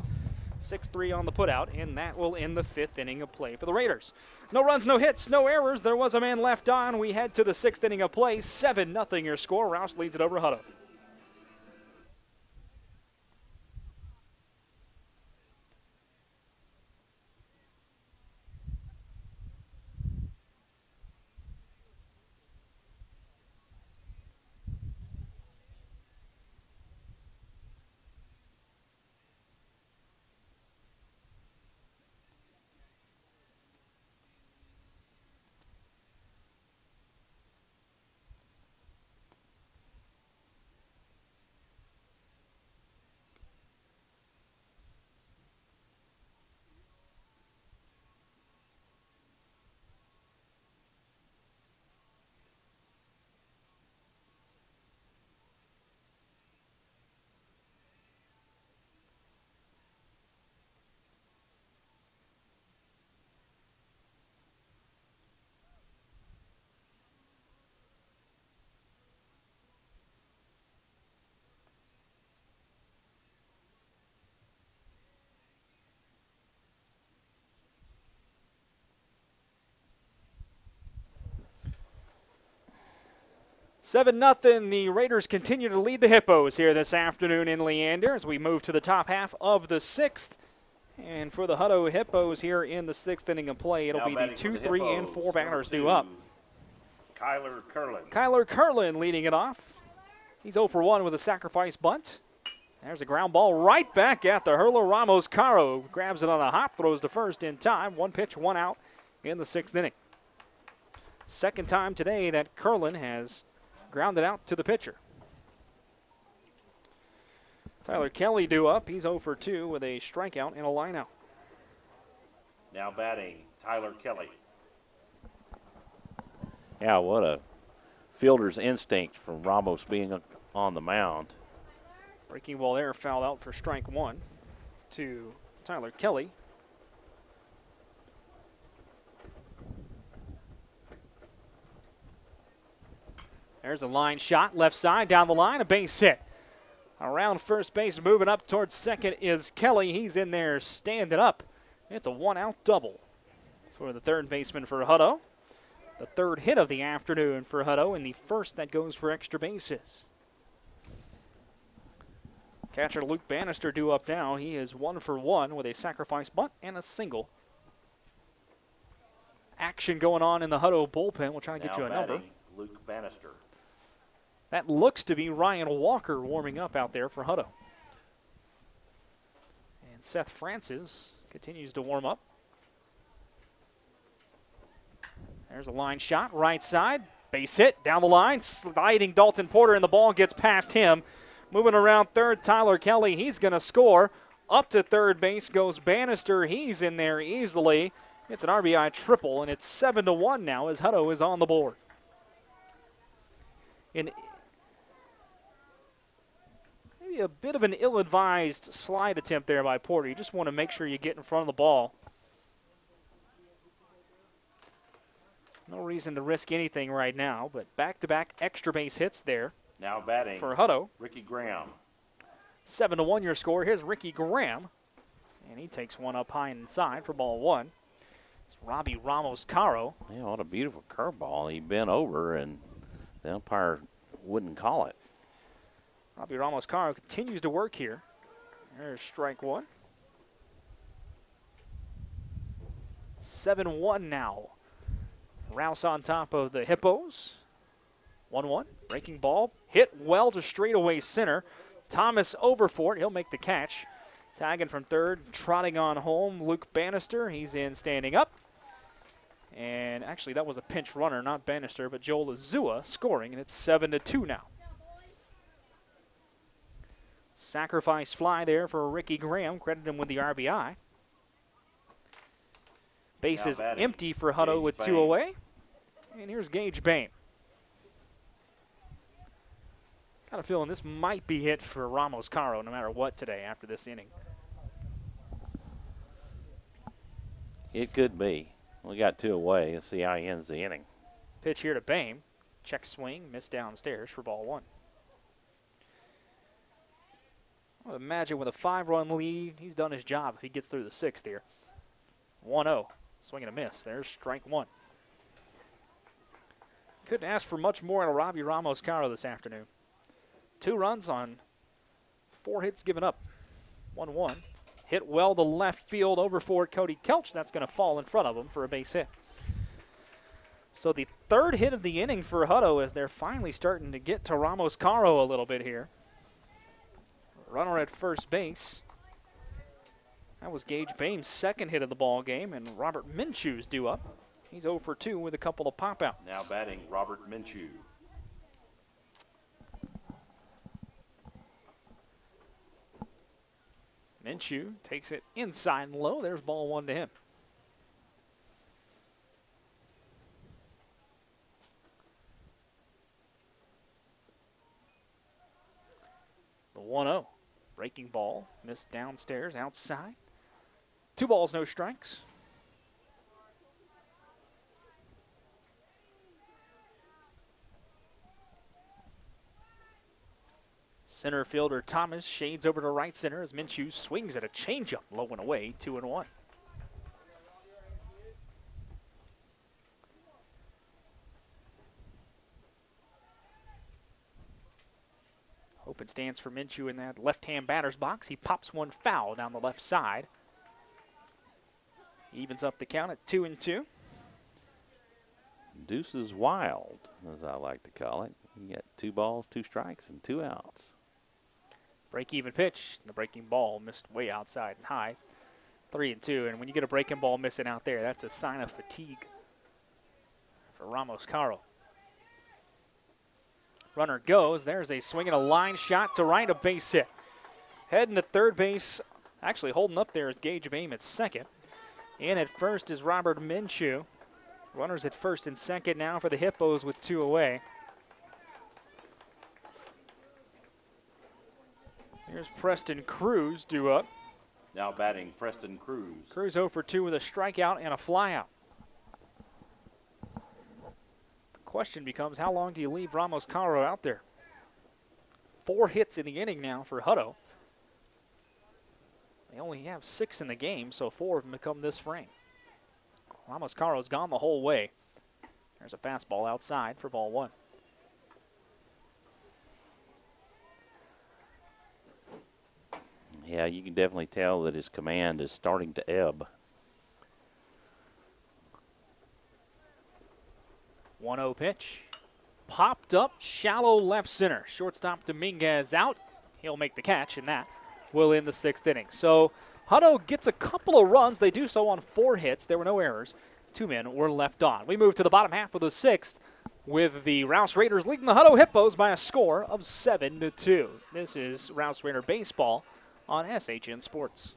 6-3 on the putout, and that will end the 5th inning of play for the Raiders. No runs, no hits, no errors. There was a man left on. We head to the 6th inning of play. 7-0 your score. Rouse leads it over Hutto. 7-0. The Raiders continue to lead the Hippos here this afternoon in Leander as we move to the top half of the 6th. And for the Hutto Hippos here in the 6th inning of play, it'll be the 2, 3, and 4 batters due up. Kyler Curlin. Kyler Curlin leading it off. He's 0 for 1 with a sacrifice bunt. There's a ground ball right back at the hurler. Ramos Caro grabs it on a hop, throws to first in time. 1 pitch, 1 out in the 6th inning. Second time today that Curlin has grounded out to the pitcher. Tyler Kelly due up. He's 0 for 2 with a strikeout and a lineout. Now batting, Tyler Kelly. Yeah, what a fielder's instinct from Ramos being on the mound. Breaking ball there, fouled out for strike 1 to Tyler Kelly. There's a line shot, left side, down the line, a base hit. Around first base, moving up towards second is Kelly. He's in there standing up. It's a 1-out double for the third baseman for Hutto. The third hit of the afternoon for Hutto, and the first that goes for extra bases. Catcher Luke Bannister due up now. He is 1 for 1 with a sacrifice bunt and a single. Action going on in the Hutto bullpen. We'll try to get you a number. Luke Bannister. That looks to be Ryan Walker warming up out there for Hutto. And Seth Francis continues to warm up. There's a line shot, right side, base hit, down the line, sliding Dalton Porter, and the ball gets past him. Moving around third, Tyler Kelly, he's going to score. Up to third base goes Bannister, he's in there easily. It's an RBI triple, and it's 7-1 now as Hutto is on the board. Maybe a bit of an ill-advised slide attempt there by Porter. You just want to make sure you get in front of the ball. No reason to risk anything right now, but back-to-back extra base hits there. Now batting for Hutto. Ricky Graham. 7-1 your score. Here's Ricky Graham, and he takes one up high and inside for ball 1. It's Robbie Ramos Caro. Yeah, what a beautiful curveball. He bent over, and the umpire wouldn't call it. Robbie Ramos Caro continues to work here. There's strike 1. 7-1 now. Rouse on top of the Hippos. 1-1. Breaking ball. Hit well to straightaway center. Thomas over for it. He'll make the catch. Tagging from third. Trotting on home. Luke Bannister. He's in standing up. And actually that was a pinch runner, not Bannister, but Joel Azua scoring. And it's 7-2 now. Sacrifice fly there for Ricky Graham. Credit him with the RBI. Base is empty for Hutto with 2 away. And here's Gage Bain. Got a feeling this might be hit for Ramos Caro no matter what today after this inning. It could be. We got 2 away. Let's see how he ends the inning. Pitch here to Bain. Check swing, missed downstairs for ball 1. I would imagine with a 5-run lead, he's done his job if he gets through the 6th here. 1-0. Swing and a miss. There's strike 1. Couldn't ask for much more out of Robbie Ramos Caro this afternoon. 2 runs on 4 hits given up. 1-1. Hit well to left field over for Cody Kelch. That's going to fall in front of him for a base hit. So the third hit of the inning for Hutto as they're finally starting to get to Ramos Caro a little bit here. Runner at first base. That was Gage Bain's second hit of the ball game, and Robert Minshew's due up. He's 0 for 2 with a couple of pop-outs. Now batting Robert Minshew. Minshew takes it inside and low. There's ball 1 to him. The 1-0. Breaking ball. Missed downstairs, outside. 2 balls, no strikes. Center fielder Thomas shades over to right center as Minshew swings at a changeup, low and away, 2-1. Open stance for Minshew in that left-hand batter's box. He pops one foul down the left side. Evens up the count at 2-2. Deuces wild, as I like to call it. You got 2 balls, 2 strikes, and 2 outs. Break-even pitch. The breaking ball missed way outside and high. 3-2, and when you get a breaking ball missing out there, that's a sign of fatigue for Ramos Caro. Runner goes. There's a swing and a line shot to right, a base hit. Heading to third base, actually holding up there is Gage Bame at second. In at first is Robert Minshew. Runners at first and second now for the Hippos with 2 away. Here's Preston Cruz due up. Now batting Preston Cruz. Cruz 0 for 2 with a strikeout and a flyout. The question becomes, how long do you leave Ramos Caro out there? 4 hits in the inning now for Hutto. They only have 6 in the game, so 4 of them become this frame. Ramos Caro's gone the whole way. There's a fastball outside for ball 1. Yeah, you can definitely tell that his command is starting to ebb. 1-0 pitch. Popped up, shallow left center. Shortstop Dominguez out. He'll make the catch, and that will end the 6th inning. So Hutto gets a couple of runs. They do so on 4 hits. There were no errors. 2 men were left on. We move to the bottom half of the 6th with the Rouse Raiders leading the Hutto Hippos by a score of 7-2. This is Rouse Raider Baseball on SHN Sports.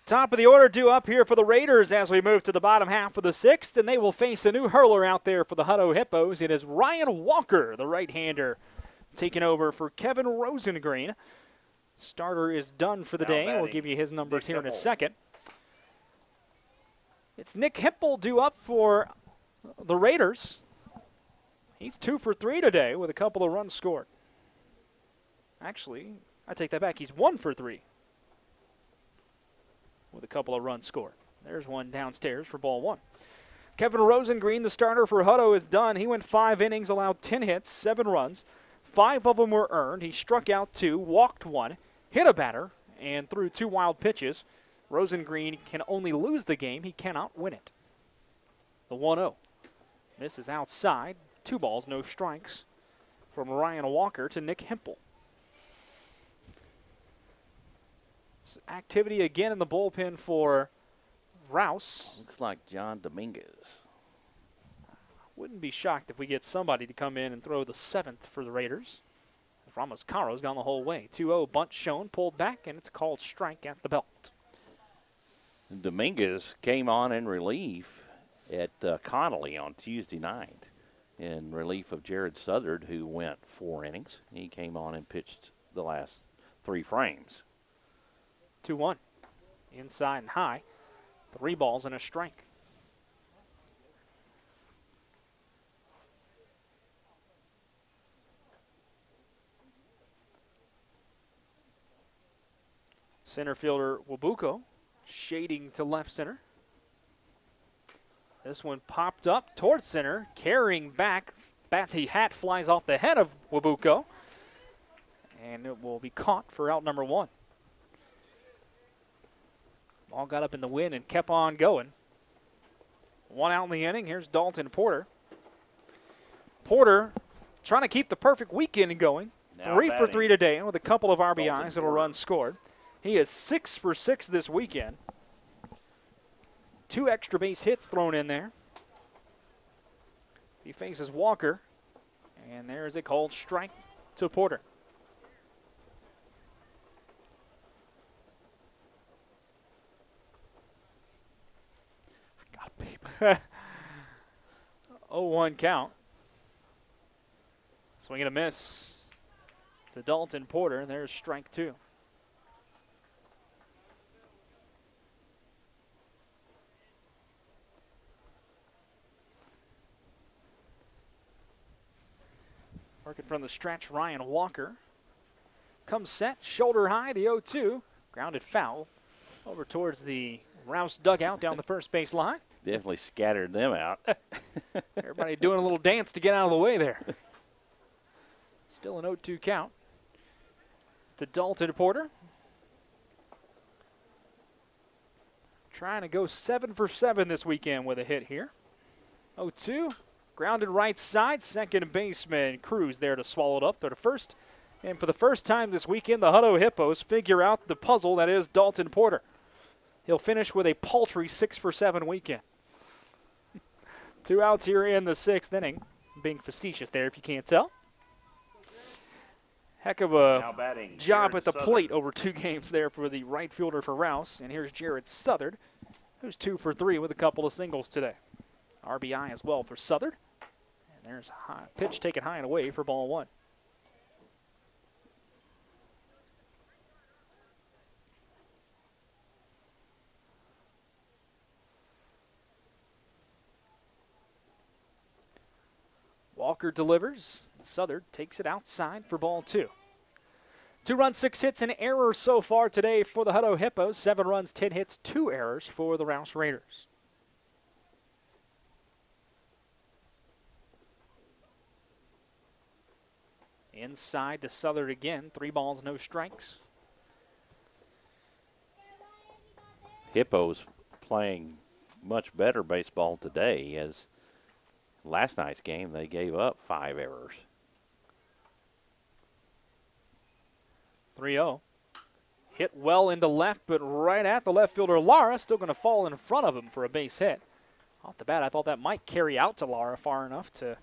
Top of the order due up here for the Raiders as we move to the bottom half of the 6th, and they will face a new hurler out there for the Hutto Hippos. It is Ryan Walker, the right-hander, taking over for Kevin Rosengreen. Starter is done for the day. We'll give you his numbers here in a second. It's Nick Hipple due up for the Raiders. He's 2 for 3 today with a couple of runs scored. Actually, I take that back. He's 1 for 3. With a couple of runs scored. There's one downstairs for ball 1. Kevin Rosengreen, the starter for Hutto, is done. He went 5 innings, allowed 10 hits, 7 runs. 5 of them were earned. He struck out 2, walked 1, hit a batter, and threw 2 wild pitches. Rosengreen can only lose the game. He cannot win it. The 1-0. Misses outside. 2 balls, no strikes from Ryan Walker to Nick Hempel. Activity again in the bullpen for Rouse. Looks like John Dominguez. Wouldn't be shocked if we get somebody to come in and throw the 7th for the Raiders. Ramos Caro's gone the whole way. 2-0 bunt shown, pulled back, and it's called strike at the belt. Dominguez came on in relief at Connolly on Tuesday night in relief of Jared Southard, who went 4 innings. He came on and pitched the last 3 frames. 2-1. Inside and high. 3 balls and a strike. Center fielder Wabuko shading to left center. This one popped up towards center, carrying back. The hat flies off the head of Wabuko, and it will be caught for out number 1. Ball got up in the wind and kept on going. 1 out in the inning. Here's Dalton Porter. Porter trying to keep the perfect weekend going. Now 3 for batting. 3 today with a couple of RBIs Dalton and a Porter. run scored. He is 6 for 6 this weekend. 2 extra base hits thrown in there. He faces Walker, and there's a called strike to Porter. I got a beep. 0-1 count. Swing and a miss to Dalton Porter. There's strike 2. Working from the stretch, Ryan Walker. Comes set, shoulder high, the 0-2. Grounded foul over towards the Rouse dugout down the first base line. Definitely scattered them out. Everybody doing a little dance to get out of the way there. Still an 0-2 count to Dalton Porter. Trying to go 7 for 7 this weekend with a hit here. 0-2. Grounded right side, second baseman Cruz there to swallow it up. They're to first. And for the first time this weekend, the Hutto Hippos figure out the puzzle that is Dalton Porter. He'll finish with a paltry 6 for 7 weekend. 2 outs here in the 6th inning. Being facetious there if you can't tell. Heck of Now a batting, job Jared at the Southern. plate over 2 games there for the right fielder for Rouse. And here's Jared Southern, who's 2 for 3 with a couple of singles today. RBI as well for Southern. And there's a high pitch taken high and away for ball 1. Walker delivers. Southern takes it outside for ball 2. 2 runs, 6 hits, an error so far today for the Hutto Hippos. 7 runs, 10 hits, 2 errors for the Rouse Raiders. Inside to Southern again. 3 balls, no strikes. Hippos playing much better baseball today, as last night's game they gave up 5 errors. 3-0. Hit well into left, but right at the left fielder Lara. Still going to fall in front of him for a base hit. Off the bat, I thought that might carry out to Lara far enough to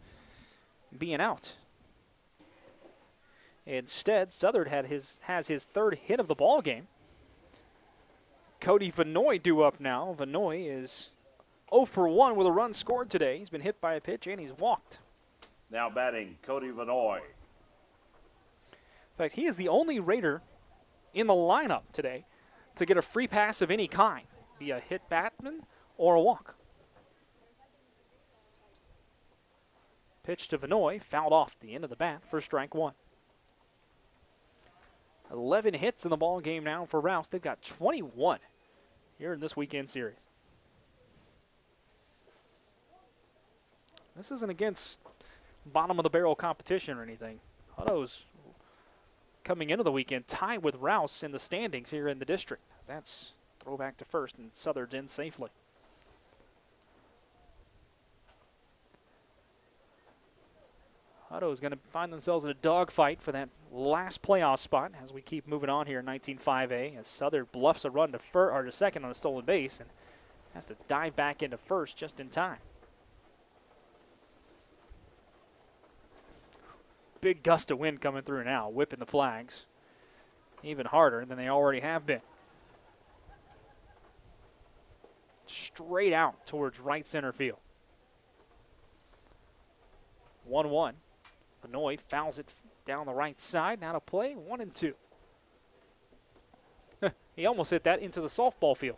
be an out. Instead, Southern has his 3rd hit of the ball game. Cody Vanoy due up now. Vanoy is 0 for 1 with a run scored today. He's been hit by a pitch and he's walked. Now batting, Cody Vanoy. In fact, he is the only Raider in the lineup today to get a free pass of any kind, be a hit batsman or a walk. Pitch to Vanoy, fouled off the end of the bat for strike 1. 11 hits in the ball game now for Rouse. They've got 21 here in this weekend series. This isn't against bottom of the barrel competition or anything. Hutto's coming into the weekend tied with Rouse in the standings here in the district. That's throwback to first, and Southern's in safely. Hutto is going to find themselves in a dogfight for that last playoff spot as we keep moving on here in 19-5A, as Southern bluffs a run to second on a stolen base and has to dive back into first just in time. Big gust of wind coming through now, whipping the flags even harder than they already have been. Straight out towards right center field. 1-1. Vanoy fouls it down the right side. Now to play, 1-2. He almost hit that into the softball field.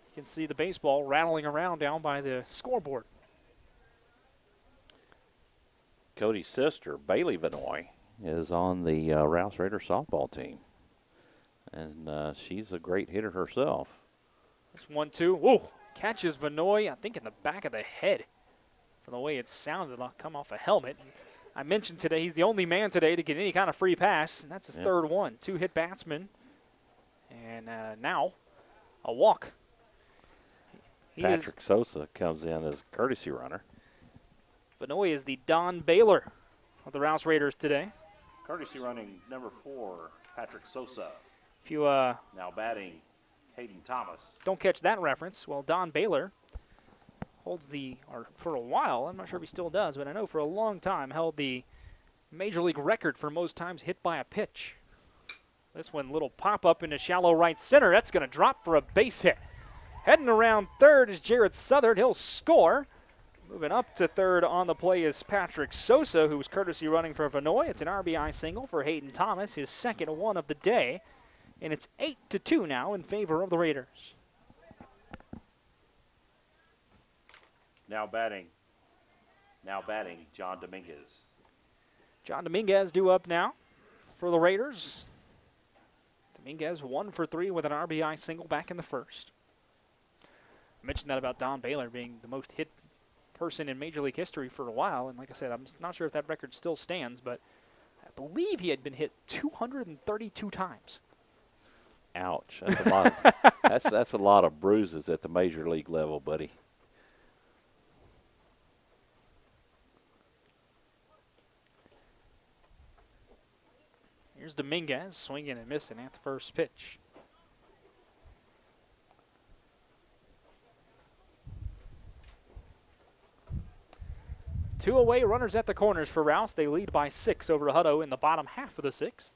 You can see the baseball rattling around down by the scoreboard. Cody's sister, Bailey Vanoy, is on the Rouse Raider softball team. And she's a great hitter herself. This 1-2. Whoa. Catches Vanoy, I think, in the back of the head. From the way it sounded, come off a helmet. I mentioned today he's the only man today to get any kind of free pass, and that's his third one. 2-hit batsman. And now a walk. Patrick Sosa comes in as courtesy runner. Vanoy is the Don Baylor of the Rouse Raiders today. Courtesy running number 4, Patrick Sosa. If you now batting, Hayden Thomas. don't catch that reference, well, Don Baylor holds or for a while, I'm not sure if he still does, but I know for a long time held the Major League record for most times hit by a pitch. This one, little pop-up into shallow right center. That's going to drop for a base hit. Heading around third is Jared Southard. He'll score. Moving up to third on the play is Patrick Sosa, who was courtesy running for Vanoy. It's an RBI single for Hayden Thomas, his second one of the day. And it's 8-2 now in favor of the Raiders. Now batting, John Dominguez. John Dominguez due up now for the Raiders. Dominguez 1 for 3 with an RBI single back in the first. I mentioned that about Don Baylor being the most hit person in Major League history for a while, and like I said, I'm not sure if that record still stands, but I believe he had been hit 232 times. Ouch! That's a lot. That's a lot of bruises at the Major League level, buddy. Here's Dominguez swinging and missing at the first pitch. Two away, runners at the corners for Rouse. They lead by 6 over Hutto in the bottom half of the 6th.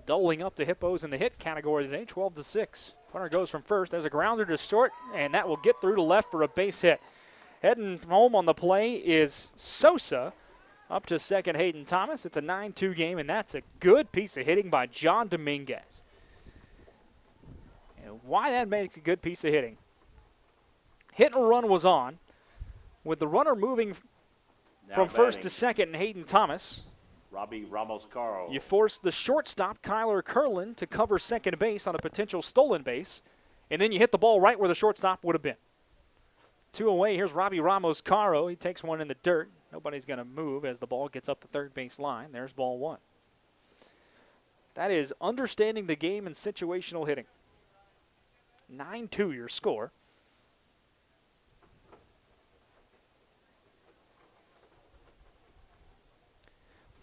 Doubling up the Hippos in the hit category today, 12-6. Runner goes from first. There's a grounder to short, and that will get through to left for a base hit. Heading home on the play is Sosa. Up to second, Hayden Thomas. It's a 9-2 game, and that's a good piece of hitting by John Dominguez. And why that make a good piece of hitting? Hit and run was on. With the runner moving from first to second and Hayden Thomas, Robbie Ramos-Caro. you force the shortstop, Kyler Curlin, to cover second base on a potential stolen base, and then you hit the ball right where the shortstop would have been. 2 away, here's Robbie Ramos-Caro. He takes one in the dirt. Nobody's going to move as the ball gets up the third base line. There's ball 1. That is understanding the game and situational hitting. 9-2 your score.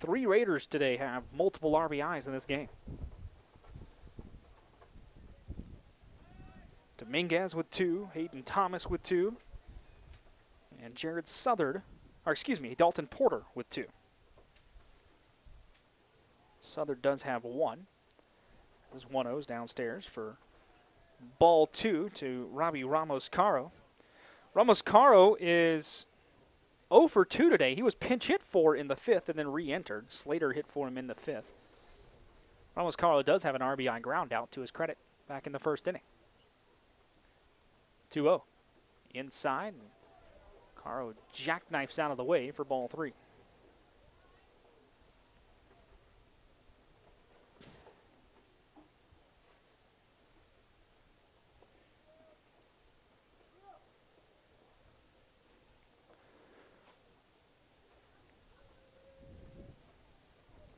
Three Raiders today have multiple RBIs in this game. Dominguez with 2, Hayden Thomas with 2, and Jared Southard, or excuse me, Dalton Porter with 2. Southard does have 1. This is 1-0's downstairs for ball 2 to Robbie Ramos-Caro. Ramos-Caro is 0 for 2 today. He was pinch hit for in the 5th and then re-entered. Slater hit for him in the 5th. Ramos-Caro does have an RBI ground out to his credit back in the first inning. 2-0. Inside. Caro jackknifes out of the way for ball 3.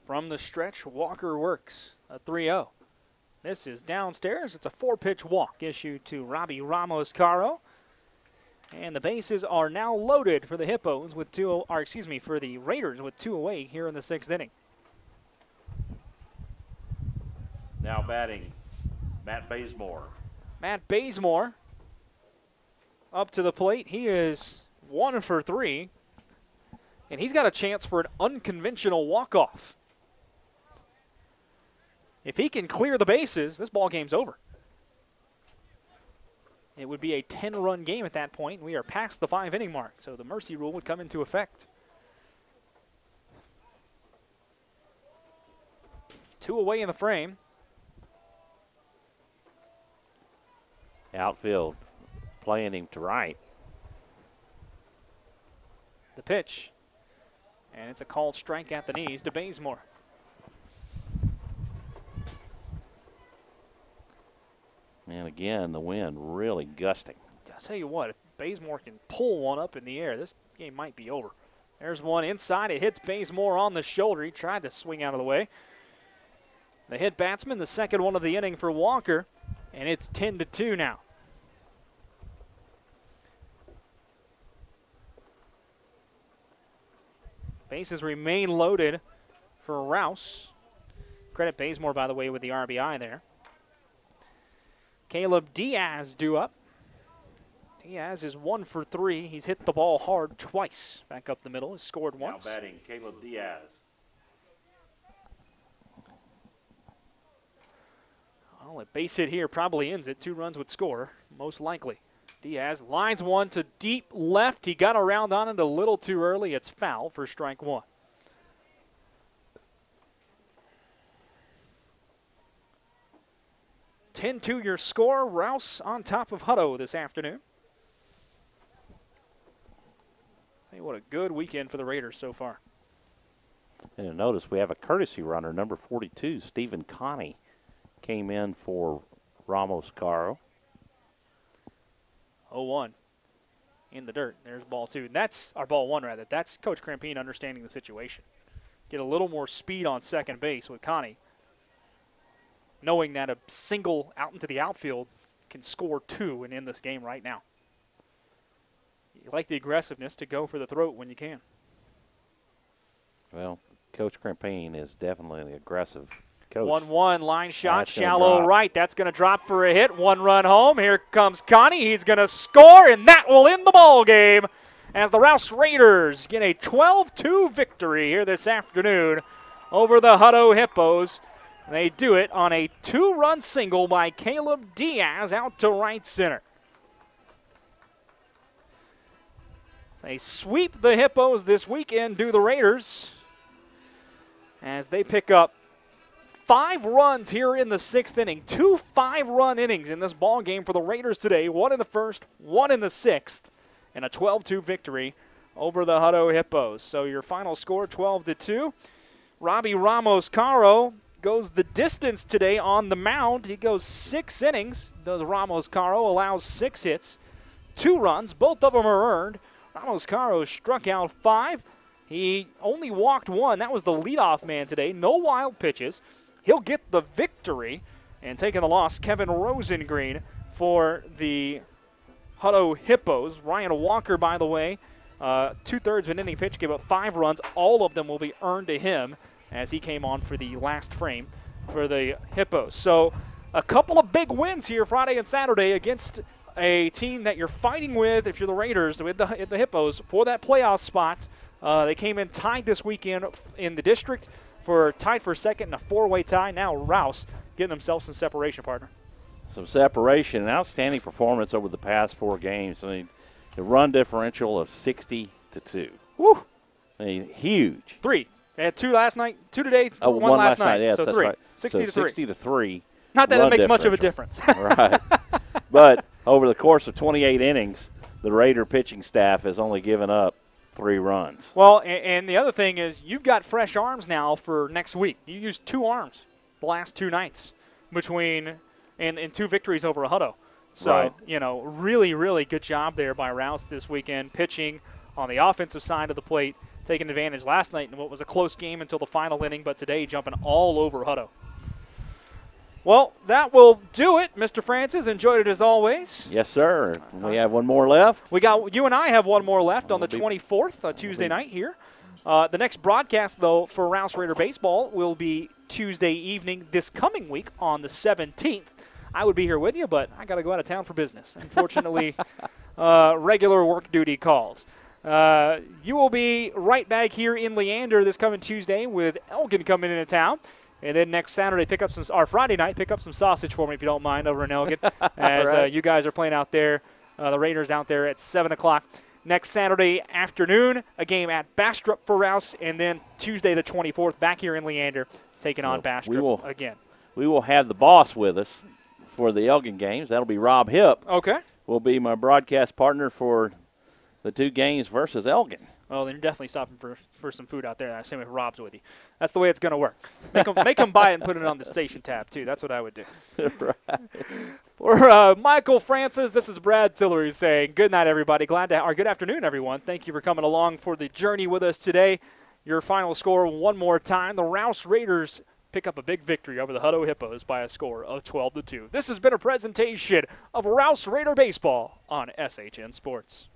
From the stretch, Walker works a 3-0. This is downstairs. It's a 4-pitch walk issued to Robbie Ramos-Caro. And the bases are now loaded for the Hippos with for the Raiders with 2 away here in the 6th inning. Now batting, Matt Bazemore. Matt Bazemore up to the plate. He is 1 for 3. And he's got a chance for an unconventional walk-off. If he can clear the bases, this ball game's over. It would be a 10-run game at that point. We are past the 5-inning mark, so the mercy rule would come into effect. 2 away in the frame. Outfield playing him to right. The pitch. And it's a called strike at the knees to Bazemore. again, the wind really gusting. I'll tell you what, if Bazemore can pull one up in the air, this game might be over. There's one inside. It hits Bazemore on the shoulder. He tried to swing out of the way. The hit batsman, the second one of the inning for Walker, and it's 10-2 now. Bases remain loaded for Rouse. Credit Bazemore, by the way, with the RBI there. Caleb Diaz due up. Diaz is 1 for 3. He's hit the ball hard twice. Back up the middle. Has scored once. Now batting, Caleb Diaz. Well, a base hit here probably ends it. 2 runs would score, most likely. Diaz lines one to deep left. He got around on it a little too early. It's foul for strike 1. (10-2) your score. Rouse on top of Hutto this afternoon. Tell you what, a good weekend for the Raiders so far. And you'll notice we have a courtesy runner, number 42, Stephen Connie, came in for Ramos Caro. 0-1 in the dirt. There's ball 2. And that's our ball 1, rather. That's Coach Crampine understanding the situation. Get a little more speed on second base with Connie, knowing that a single out into the outfield can score 2 and end this game right now. You like the aggressiveness to go for the throat when you can. Well, Coach Crampine is definitely an aggressive coach. 1-1, line shot, That's gonna shallow drop. right. That's going to drop for a hit. 1 run home. Here comes Connie. He's going to score, and that will end the ball game as the Rouse Raiders get a 12-2 victory here this afternoon over the Hutto Hippos. They do it on a 2-run single by Caleb Diaz out to right center. They sweep the Hippos this weekend, do the Raiders, as they pick up 5 runs here in the 6th inning. 2 5-run innings in this ball game for the Raiders today. 1 in the 1st, 1 in the 6th, and a 12-2 victory over the Hutto Hippos. So your final score, 12-2. Robbie Ramos Caro goes the distance today on the mound. He goes 6 innings. Does Ramos Caro, allows 6 hits, 2 runs. Both of them are earned. Ramos Caro struck out 5. He only walked 1. That was the leadoff man today. No wild pitches. He'll get the victory. And taking the loss, Kevin Rosengreen for the Hutto Hippos. Ryan Walker, by the way, 2/3 of an inning pitch, gave up 5 runs. All of them will be earned to him as he came on for the last frame for the Hippos. So a couple of big wins here Friday and Saturday against a team that you're fighting with, if you're the Raiders, with the Hippos, for that playoff spot. They came in tied this weekend in the district, tied for second in a 4-way tie. Now Rouse getting themselves some separation, partner. Some separation, an outstanding performance over the past 4 games. I mean, the run differential of 60-2. Woo! I mean, huge. 3. They had 2 last night, 2 today, Oh, 1 last night. Yes, so that's 3. right. 60-3. 60-3. Not that it run makes much of a differential. difference. Right. But over the course of 28 innings, the Raider pitching staff has only given up 3 runs. Well, and the other thing is you've got fresh arms now for next week. You used 2 arms the last 2 nights between and 2 victories over a Hutto. So, Right. Really, really good job there by Rouse this weekend, pitching on the offensive side of the plate, taking advantage last night in what was a close game until the final inning, but today jumping all over Hutto. Well, that will do it, Mr. Francis. Enjoyed it as always. Yes, sir. We have one more left. You and I have one more left on the 24th, Tuesday night here. The next broadcast, though, for Rouse Raider Baseball will be Tuesday evening this coming week on the 17th. I would be here with you, but I got to go out of town for business. Unfortunately, regular work duty calls. You will be right back here in Leander this coming Tuesday with Elgin coming into town. And then next Saturday, Friday night, pick up some sausage for me if you don't mind over in Elgin. As right. you guys are playing out there, the Raiders out there at 7 o'clock. Next Saturday afternoon, a game at Bastrop for Rouse. And then Tuesday the 24th, back here in Leander, taking on Bastrop again. We will have the boss with us for the Elgin games. That'll be Rob Hipp. Okay. Will be my broadcast partner for the 2 games versus Elgin. Well, then you're definitely stopping for some food out there. I assume if Rob's with you. That's the way it's going to work. Make them buy it and put it on the station tab, too. That's what I would do. Right. For Michael Francis, this is Brad Tillery saying good night, everybody. Or good afternoon, everyone. Thank you for coming along for the journey with us today. Your final score one more time. The Rouse Raiders pick up a big victory over the Hutto Hippos by a score of 12-2. This has been a presentation of Rouse Raider Baseball on SHN Sports.